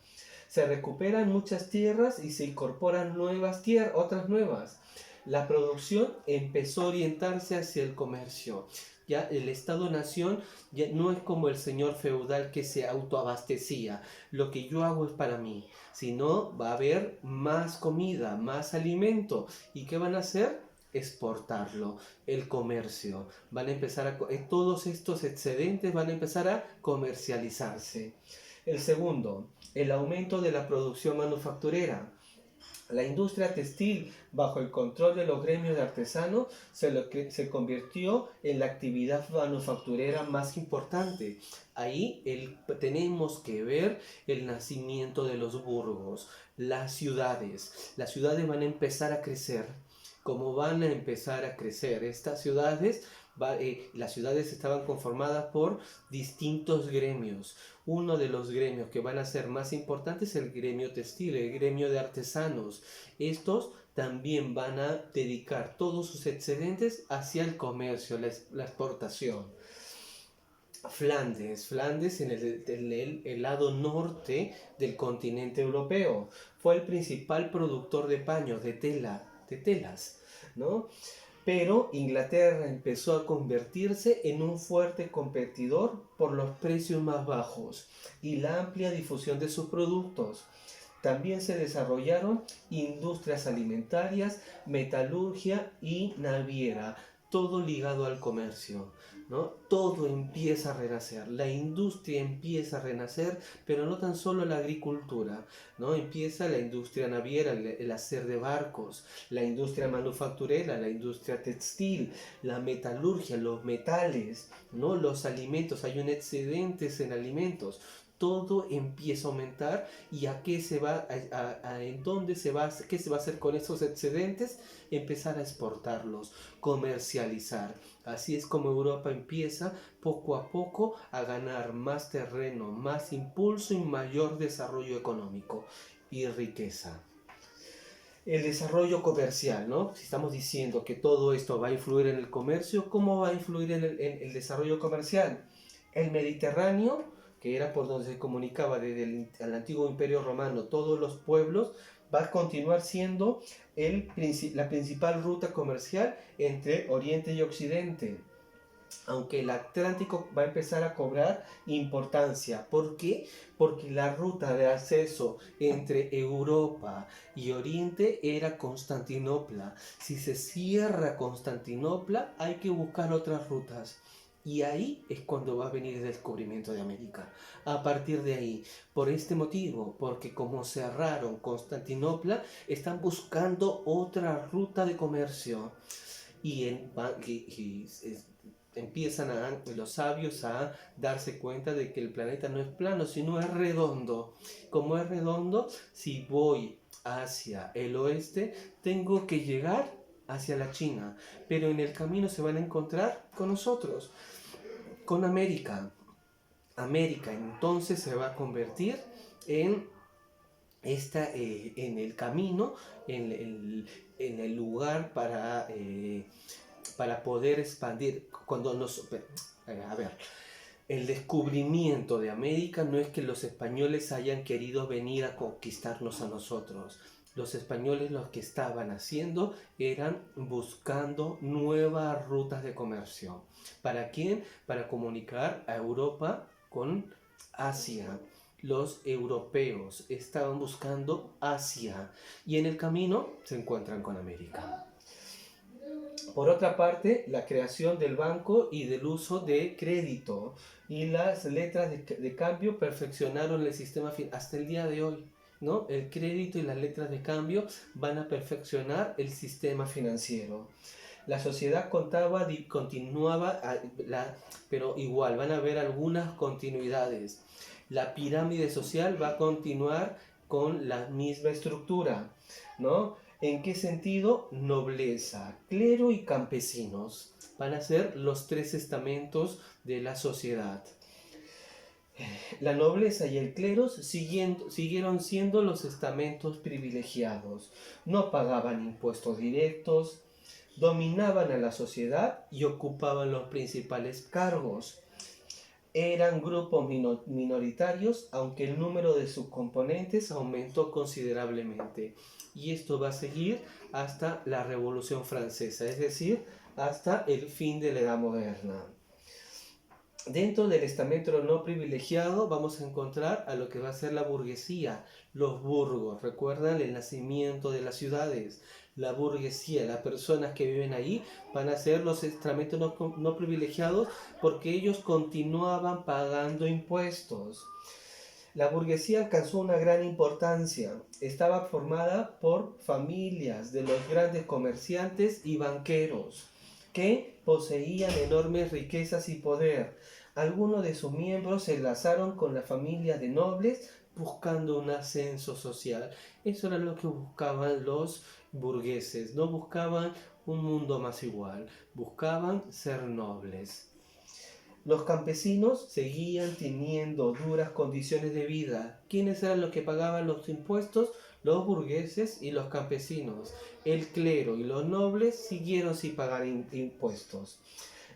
Se recuperan muchas tierras y se incorporan otras nuevas. La producción empezó a orientarse hacia el comercio. Ya el Estado-nación ya no es como el señor feudal que se autoabastecía. Lo que yo hago es para mí, sino va a haber más comida, más alimento. ¿Y qué van a hacer? Exportarlo, el comercio. Van a empezar todos estos excedentes van a empezar a comercializarse. El segundo, el aumento de la producción manufacturera. La industria textil, bajo el control de los gremios de artesanos, se convirtió en la actividad manufacturera más importante. Ahí tenemos que ver el nacimiento de los burgos, las ciudades. Las ciudades van a empezar a crecer. ¿Cómo van a empezar a crecer? Estas ciudades, las ciudades estaban conformadas por distintos gremios. Uno de los gremios que van a ser más importantes es el gremio textil, el gremio de artesanos. Estos también van a dedicar todos sus excedentes hacia el comercio, la exportación. Flandes en el lado norte del continente europeo, fue el principal productor de paños, de telas, ¿no? Pero Inglaterra empezó a convertirse en un fuerte competidor por los precios más bajos y la amplia difusión de sus productos. También se desarrollaron industrias alimentarias, metalurgia y naviera, todo ligado al comercio, ¿no? Todo empieza a renacer, la industria empieza a renacer, pero no tan solo la agricultura, ¿no? Empieza la industria naviera, el hacer de barcos, la industria manufacturera, la industria textil, la metalurgia, los metales, ¿no? Los alimentos, hay un excedente en alimentos. Todo empieza a aumentar y a qué se va en dónde se va, qué se va a hacer con esos excedentes, empezar a exportarlos, comercializar. Así es como Europa empieza poco a poco a ganar más terreno, más impulso y mayor desarrollo económico y riqueza. El desarrollo comercial, ¿no? Si estamos diciendo que todo esto va a influir en el comercio, ¿cómo va a influir en el desarrollo comercial? El Mediterráneo, que era por donde se comunicaba desde el antiguo Imperio Romano todos los pueblos, va a continuar siendo la principal ruta comercial entre Oriente y Occidente. aunque el Atlántico va a empezar a cobrar importancia. ¿Por qué? Porque la ruta de acceso entre Europa y Oriente era Constantinopla. Si se cierra Constantinopla, hay que buscar otras rutas. Y ahí es cuando va a venir el descubrimiento de América. A partir de ahí, por este motivo, porque como cerraron Constantinopla, están buscando otra ruta de comercio. Empiezan los sabios a darse cuenta de que el planeta no es plano, sino es redondo. Como es redondo, si voy hacia el oeste, tengo que llegar hacia la China, pero en el camino se van a encontrar con nosotros, con América. América entonces se va a convertir en en el camino, en el lugar para poder expandir. A ver, el descubrimiento de América no es que los españoles hayan querido venir a conquistarnos a nosotros. Los españoles lo que estaban haciendo eran buscando nuevas rutas de comercio. ¿Para quién? Para comunicar a Europa con Asia. Los europeos estaban buscando Asia y en el camino se encuentran con América. Por otra parte, la creación del banco y del uso de crédito y las letras de cambio perfeccionaron el sistema hasta el día de hoy, ¿no? El crédito y las letras de cambio van a perfeccionar el sistema financiero. La sociedad continuaba, pero igual van a haber algunas continuidades. La pirámide social va a continuar con la misma estructura, ¿no? ¿En qué sentido? Nobleza, clero y campesinos van a ser los tres estamentos de la sociedad. La nobleza y el clero siguieron siendo los estamentos privilegiados. No pagaban impuestos directos, dominaban a la sociedad y ocupaban los principales cargos. Eran grupos minoritarios, aunque el número de sus componentes aumentó considerablemente. Y esto va a seguir hasta la Revolución Francesa, es decir, hasta el fin de la Edad Moderna. Dentro del estamento no privilegiado vamos a encontrar a lo que va a ser la burguesía, los burgos. ¿Recuerdan el nacimiento de las ciudades? La burguesía, las personas que viven ahí van a ser los estamentos no privilegiados porque ellos continuaban pagando impuestos. La burguesía alcanzó una gran importancia. Estaba formada por familias de los grandes comerciantes y banqueros que poseían enormes riquezas y poder. Algunos de sus miembros se enlazaron con la familia de nobles buscando un ascenso social. Eso era lo que buscaban los burgueses. No buscaban un mundo más igual, buscaban ser nobles. Los campesinos seguían teniendo duras condiciones de vida. ¿Quiénes eran los que pagaban los impuestos? Los burgueses y los campesinos. El clero y los nobles siguieron sin pagar impuestos.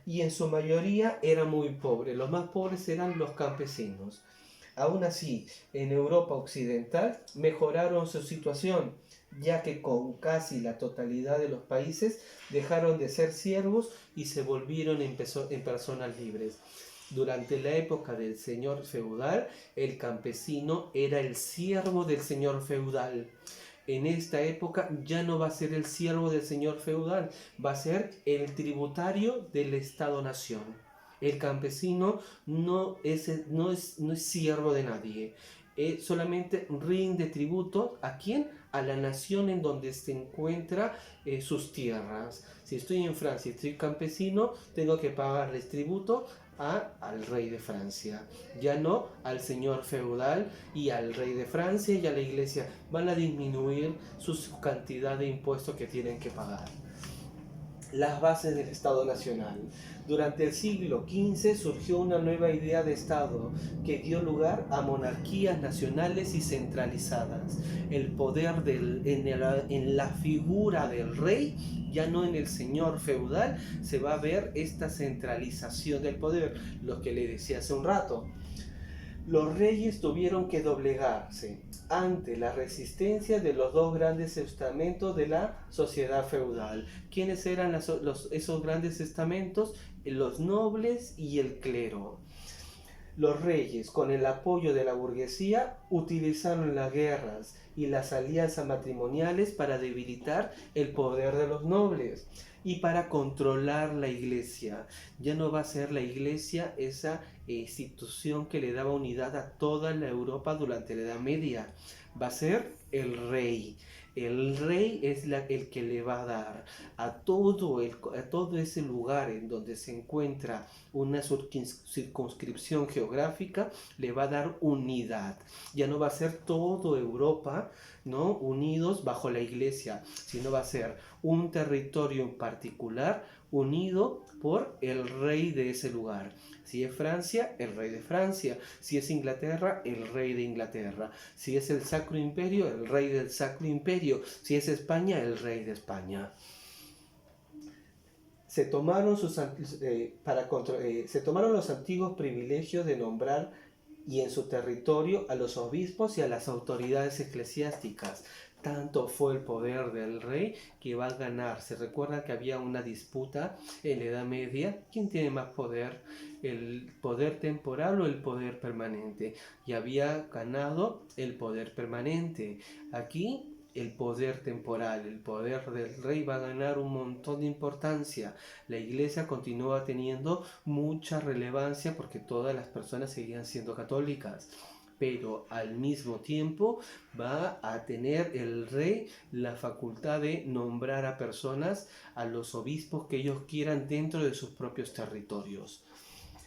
Y en su mayoría eran muy pobres. Los más pobres eran los campesinos. Aún así, en Europa Occidental mejoraron su situación, ya que con casi la totalidad de los países dejaron de ser siervos y se volvieron en personas libres. Durante la época del señor feudal, el campesino era el siervo del señor feudal. En esta época ya no va a ser el siervo del señor feudal, va a ser el tributario del Estado-nación. El campesino no es siervo de nadie, solamente rinde tributo ¿a quién? A la nación en donde se encuentra sus tierras. Si estoy en Francia y estoy campesino, tengo que pagarles tributo al rey de Francia, ya no al señor feudal y al rey de Francia y a la iglesia. Van a disminuir su cantidad de impuestos que tienen que pagar. Las bases del Estado Nacional. Durante el siglo XV surgió una nueva idea de Estado que dio lugar a monarquías nacionales y centralizadas. El poder en la figura del rey, ya no en el señor feudal, se va a ver esta centralización del poder, lo que le decía hace un rato. Los reyes tuvieron que doblegarse ante la resistencia de los dos grandes estamentos de la sociedad feudal. ¿Quiénes eran esos grandes estamentos? Los nobles y el clero. Los reyes, con el apoyo de la burguesía, utilizaron las guerras y las alianzas matrimoniales para debilitar el poder de los nobles y para controlar la iglesia. Ya no va a ser la iglesia esa institución que le daba unidad a toda la Europa durante la Edad Media. Va a ser el rey. El rey es el que le va a dar a todo ese lugar en donde se encuentra una circunscripción geográfica, le va a dar unidad. Ya no va a ser toda Europa, ¿no?, unidos bajo la iglesia, sino va a ser un territorio en particular unido por el rey de ese lugar. Si es Francia, el rey de Francia. Si es Inglaterra, el rey de Inglaterra. Si es el Sacro Imperio, el rey del Sacro Imperio. Si es España, el rey de España. Se tomaron los antiguos privilegios de nombrar y en su territorio a los obispos y a las autoridades eclesiásticas. Tanto fue el poder del rey que va a ganar. Se recuerda que había una disputa en la Edad Media. ¿Quién tiene más poder? ¿El poder temporal o el poder permanente? Y había ganado el poder permanente. Aquí el poder temporal, el poder del rey va a ganar un montón de importancia. La iglesia continúa teniendo mucha relevancia porque todas las personas seguían siendo católicas, pero al mismo tiempo va a tener el rey la facultad de nombrar a personas, a los obispos que ellos quieran dentro de sus propios territorios.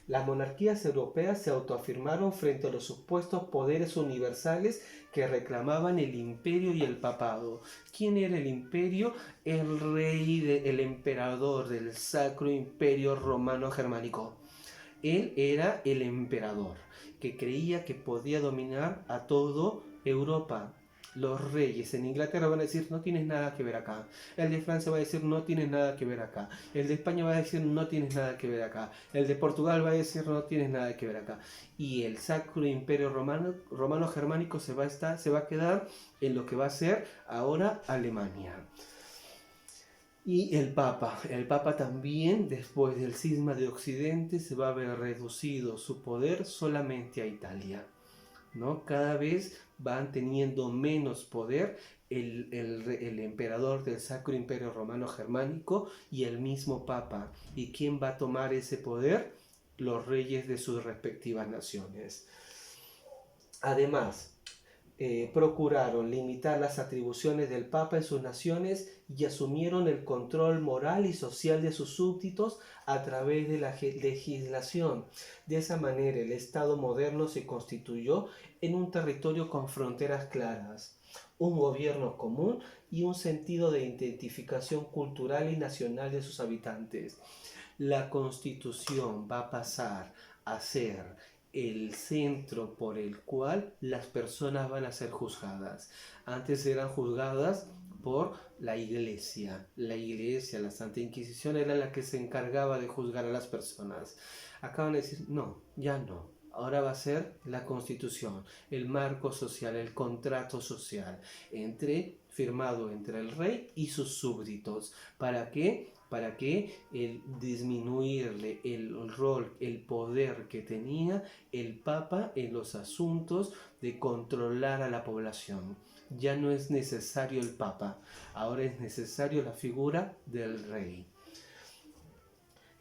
Las monarquías europeas se autoafirmaron frente a los supuestos poderes universales que reclamaban el imperio y el papado. ¿Quién era el imperio? El rey, el emperador del Sacro Imperio Romano Germánico. Él era el emperador que creía que podía dominar a toda Europa. Los reyes en Inglaterra van a decir, no tienes nada que ver acá. El de Francia va a decir, no tienes nada que ver acá. El de España va a decir, no tienes nada que ver acá. El de Portugal va a decir, no tienes nada que ver acá. Y el Sacro Imperio Romano Germánico se va a quedar en lo que va a ser ahora Alemania. Y el Papa también, después del cisma de Occidente, se va a ver reducido su poder solamente a Italia, ¿no? Cada vez van teniendo menos poder el emperador del Sacro Imperio Romano Germánico y el mismo Papa. ¿Y quién va a tomar ese poder? Los reyes de sus respectivas naciones. Además, procuraron limitar las atribuciones del Papa en sus naciones y asumieron el control moral y social de sus súbditos a través de la legislación. De esa manera, el Estado moderno se constituyó en un territorio con fronteras claras, un gobierno común y un sentido de identificación cultural y nacional de sus habitantes. La Constitución va a pasar a ser el centro por el cual las personas van a ser juzgadas. Antes eran juzgadas por la iglesia. La Santa Inquisición era la que se encargaba de juzgar a las personas. Acá van a decir, no, ya no. Ahora va a ser la Constitución, el marco social, el contrato social, firmado entre el rey y sus súbditos. ¿Para qué? Para que disminuirle el rol, el poder que tenía el Papa en los asuntos de controlar a la población. Ya no es necesario el Papa, ahora es necesario la figura del rey.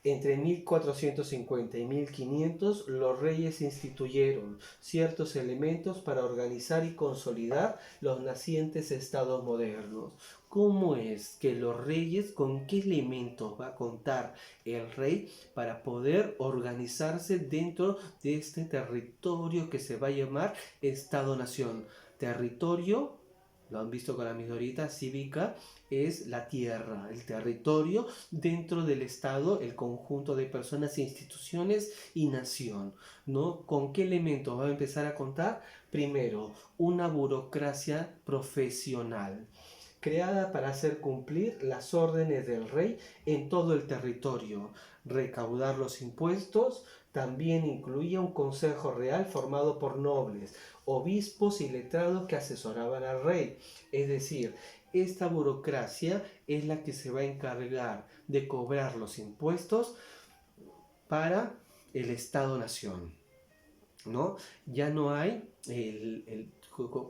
Entre 1450 y 1500, los reyes instituyeron ciertos elementos para organizar y consolidar los nacientes estados modernos. ¿Cómo es que los reyes, con qué elementos va a contar el rey para poder organizarse dentro de este territorio que se va a llamar Estado-Nación? Territorio, lo han visto con la minorita cívica, es la tierra, el territorio dentro del Estado, el conjunto de personas, instituciones y nación, ¿no? ¿Con qué elementos va a empezar a contar? Primero, una burocracia profesional, creada para hacer cumplir las órdenes del rey en todo el territorio. recaudar los impuestos. También incluía un consejo real formado por nobles, obispos y letrados que asesoraban al rey. Es decir, esta burocracia es la que se va a encargar de cobrar los impuestos para el Estado-Nación, ¿no? Ya no hay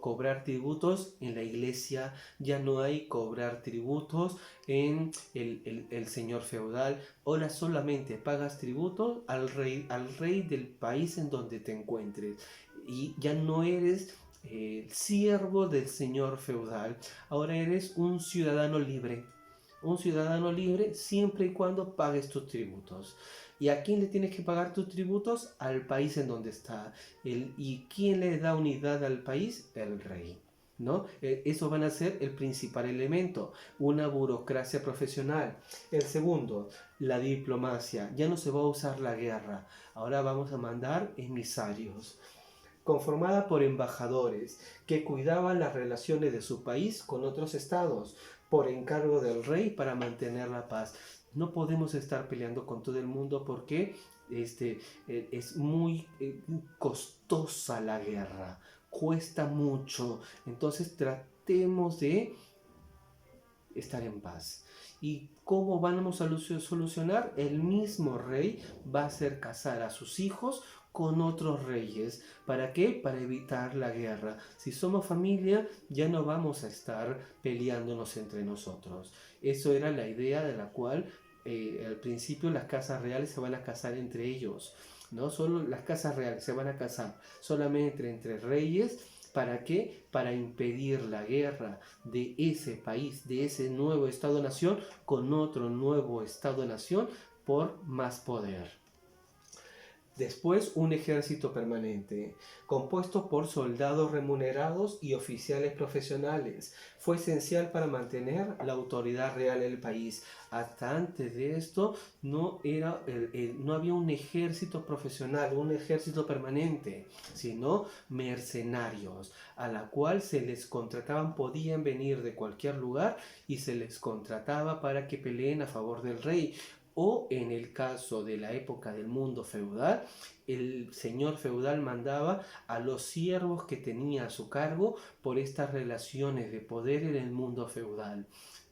cobrar tributos en la iglesia, ya no hay cobrar tributos en el señor feudal. Ahora solamente pagas tributos al rey del país en donde te encuentres. Y ya no eres siervo del señor feudal, ahora eres un ciudadano libre. Un ciudadano libre siempre y cuando pagues tus tributos. ¿Y a quién le tienes que pagar tus tributos? Al país en donde está. ¿Y quién le da unidad al país? El rey, ¿no? Eso van a ser el principal elemento, una burocracia profesional. El segundo, la diplomacia. Ya no se va a usar la guerra, ahora vamos a mandar emisarios, conformada por embajadores que cuidaban las relaciones de su país con otros estados, por encargo del rey para mantener la paz. No podemos estar peleando con todo el mundo porque es muy costosa la guerra, cuesta mucho. Entonces tratemos de estar en paz. ¿Y cómo vamos a solucionar? El mismo rey va a hacer casar a sus hijos con otros reyes. ¿Para qué? Para evitar la guerra. Si somos familia, ya no vamos a estar peleándonos entre nosotros. Eso era la idea de la cual al principio las casas reales se van a casar entre ellos. No solo las casas reales se van a casar solamente entre reyes. ¿Para qué? Para impedir la guerra de ese país, de ese nuevo Estado-Nación con otro nuevo Estado-Nación por más poder. Después, un ejército permanente, compuesto por soldados remunerados y oficiales profesionales. Fue esencial para mantener la autoridad real del país. Hasta antes de esto no había un ejército profesional, un ejército permanente, sino mercenarios, a la cual se les contrataban, podían venir de cualquier lugar y se les contrataba para que peleen a favor del rey. O en el caso de la época del mundo feudal, el señor feudal mandaba a los siervos que tenía a su cargo por estas relaciones de poder en el mundo feudal.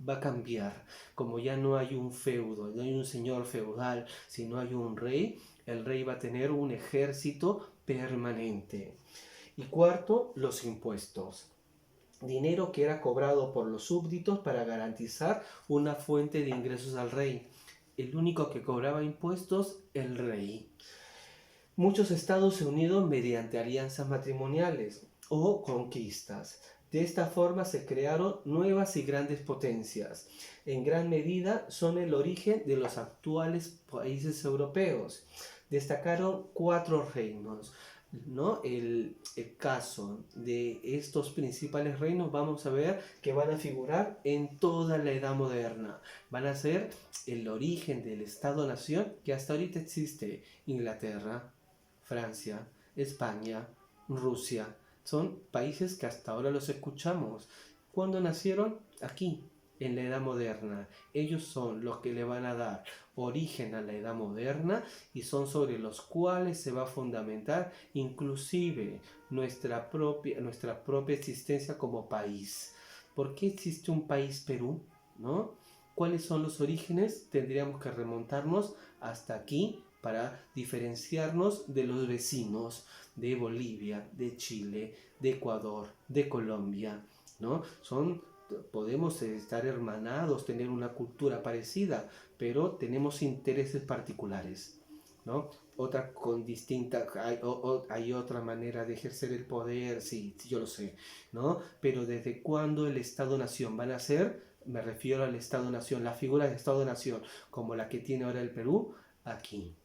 Va a cambiar, como ya no hay un feudo, no hay un señor feudal, sino hay un rey, el rey va a tener un ejército permanente. Y cuarto, los impuestos. Dinero que era cobrado por los súbditos para garantizar una fuente de ingresos al rey. El único que cobraba impuestos, el rey. Muchos estados se unieron mediante alianzas matrimoniales o conquistas. De esta forma se crearon nuevas y grandes potencias. En gran medida son el origen de los actuales países europeos. Destacaron 4 reinos, ¿no? El caso de estos principales reinos vamos a ver que van a figurar en toda la Edad Moderna. Van a ser el origen del Estado-Nación que hasta ahorita existe. Inglaterra, Francia, España, Rusia. Son países que hasta ahora los escuchamos. ¿Cuándo nacieron? Aquí, en la Edad Moderna. Ellos son los que le van a dar origen a la Edad Moderna y son sobre los cuales se va a fundamentar inclusive nuestra propia existencia como país. ¿Por qué existe un país Perú? ¿No? ¿Cuáles son los orígenes? Tendríamos que remontarnos hasta aquí para diferenciarnos de los vecinos de Bolivia, de Chile, de Ecuador, de Colombia, ¿no? Podemos estar hermanados, tener una cultura parecida, pero tenemos intereses particulares, ¿no? Otra con distinta, hay otra manera de ejercer el poder, sí, yo lo sé, ¿no? Pero ¿desde cuándo el Estado-Nación van a ser? Me refiero al Estado-Nación, la figura de Estado-Nación, como la que tiene ahora el Perú, aquí.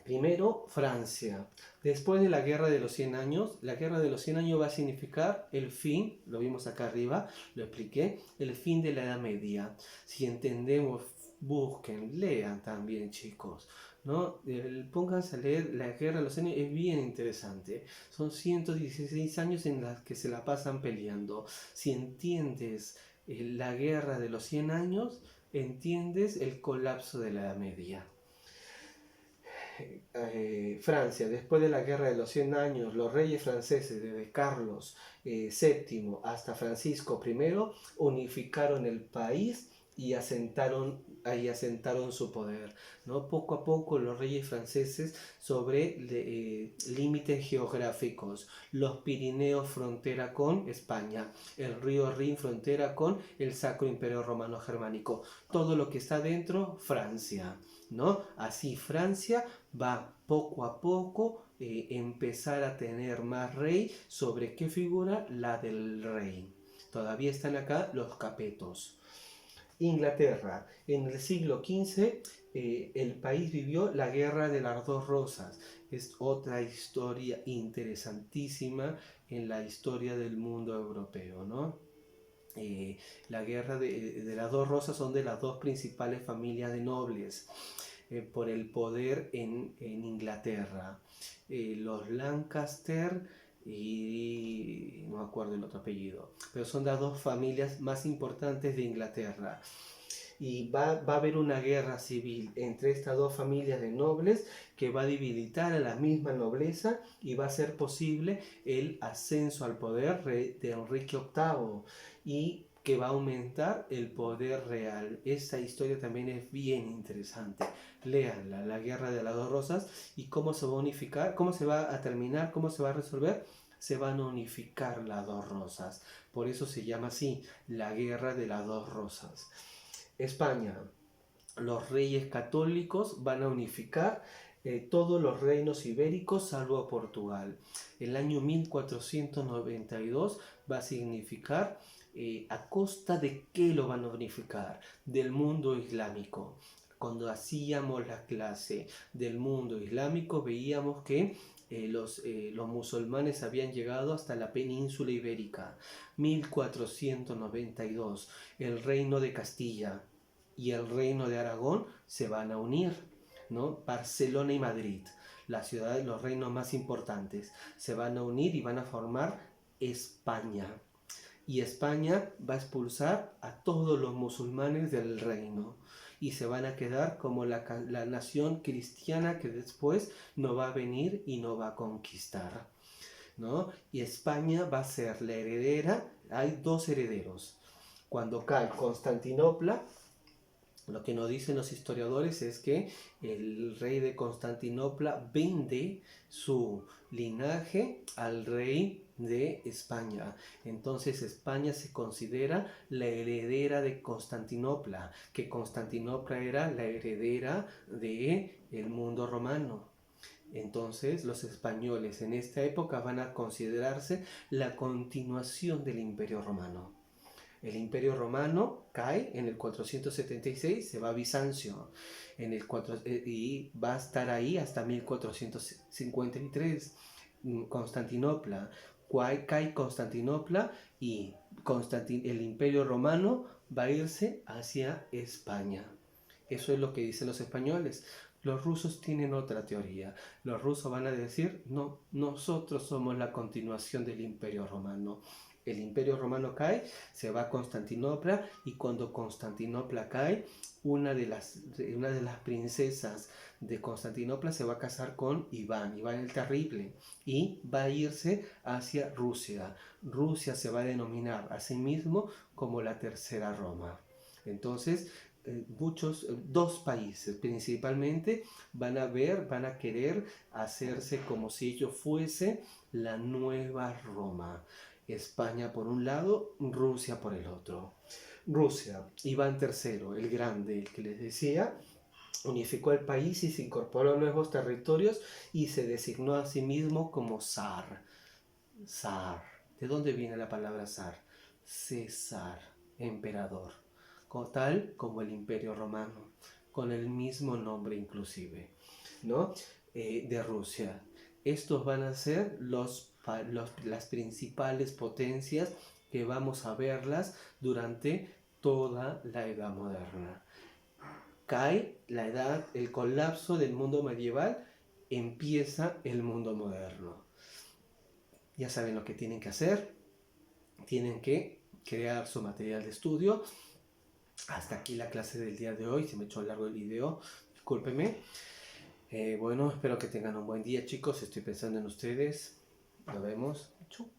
Primero, Francia. Después de la Guerra de los 100 años, la Guerra de los 100 años va a significar el fin, lo vimos acá arriba, lo expliqué, el fin de la Edad Media. Si entendemos, busquen, lean también, chicos, ¿no? Pónganse a leer la Guerra de los 100 años, es bien interesante. Son 116 años en los que se la pasan peleando. Si entiendes la Guerra de los 100 años, entiendes el colapso de la Edad Media. Francia, después de la Guerra de los 100 años, los reyes franceses, desde Carlos VII hasta Francisco I, unificaron el país y asentaron su poder, ¿no? Poco a poco los reyes franceses sobre límites geográficos, los Pirineos frontera con España, el río Rin frontera con el Sacro Imperio Romano Germánico, todo lo que está dentro, Francia, ¿no? Así Francia va poco a poco empezar a tener más rey. ¿Sobre qué figura? La del rey. Todavía están acá los capetos. Inglaterra, en el siglo XV el país vivió la Guerra de las Dos Rosas. Es otra historia interesantísima en la historia del mundo europeo, ¿no? La Guerra de las Dos Rosas son de las dos principales familias de nobles por el poder en Inglaterra. Los Lancaster y no me acuerdo el otro apellido, pero son las dos familias más importantes de Inglaterra. Y va a haber una guerra civil entre estas dos familias de nobles que va a debilitar a la misma nobleza y va a ser posible el ascenso al poder de Enrique VIII y que va a aumentar el poder real. Esta historia también es bien interesante. Léanla, la Guerra de las Dos Rosas, y cómo se va a unificar, cómo se va a terminar, cómo se va a resolver. Se van a unificar las dos rosas. Por eso se llama así, la Guerra de las Dos Rosas. España, los reyes católicos van a unificar todos los reinos ibéricos salvo Portugal. El año 1492 va a significar a costa de qué lo van a unificar, del mundo islámico. Cuando hacíamos la clase del mundo islámico veíamos que los musulmanes habían llegado hasta la península ibérica. 1492, el reino de Castilla y el reino de Aragón se van a unir, ¿no? Barcelona y Madrid, las ciudades, los reinos más importantes, se van a unir y van a formar España. Y España va a expulsar a todos los musulmanes del reino y se van a quedar como la nación cristiana que después no va a venir y no va a conquistar, ¿no? Y España va a ser la heredera. Hay dos herederos. Cuando cae Constantinopla, lo que nos dicen los historiadores es que el rey de Constantinopla vende su linaje al rey de España. Entonces España se considera la heredera de Constantinopla, que Constantinopla era la heredera del mundo romano. Entonces los españoles en esta época van a considerarse la continuación del Imperio Romano. El Imperio Romano cae en el 476, se va a Bizancio y va a estar ahí hasta 1453. Constantinopla, cae Constantinopla y el Imperio Romano va a irse hacia España. Eso es lo que dicen los españoles. Los rusos tienen otra teoría. Los rusos van a decir, no, nosotros somos la continuación del Imperio Romano. El Imperio Romano cae, se va a Constantinopla y cuando Constantinopla cae, una de las princesas de Constantinopla se va a casar con Iván el Terrible y va a irse hacia Rusia. Rusia se va a denominar a sí mismo como la Tercera Roma. Entonces, dos países principalmente van a querer hacerse como si ello fuese la nueva Roma. España por un lado, Rusia por el otro. Rusia, Iván III, el Grande, el que les decía, unificó el país y se incorporó a nuevos territorios y se designó a sí mismo como zar. Zar. ¿De dónde viene la palabra zar? César, emperador. Tal como el Imperio Romano, con el mismo nombre inclusive, ¿no? De Rusia. Estos van a ser las principales potencias que vamos a verlas durante toda la Edad Moderna. Cae la edad, el colapso del mundo medieval, empieza el mundo moderno. Ya saben lo que tienen que hacer. Tienen que crear su material de estudio, Hasta aquí la clase del día de hoy. Se me echó largo el video. Discúlpeme. Bueno, espero que tengan un buen día, chicos. Estoy pensando en ustedes. Nos vemos. Chau.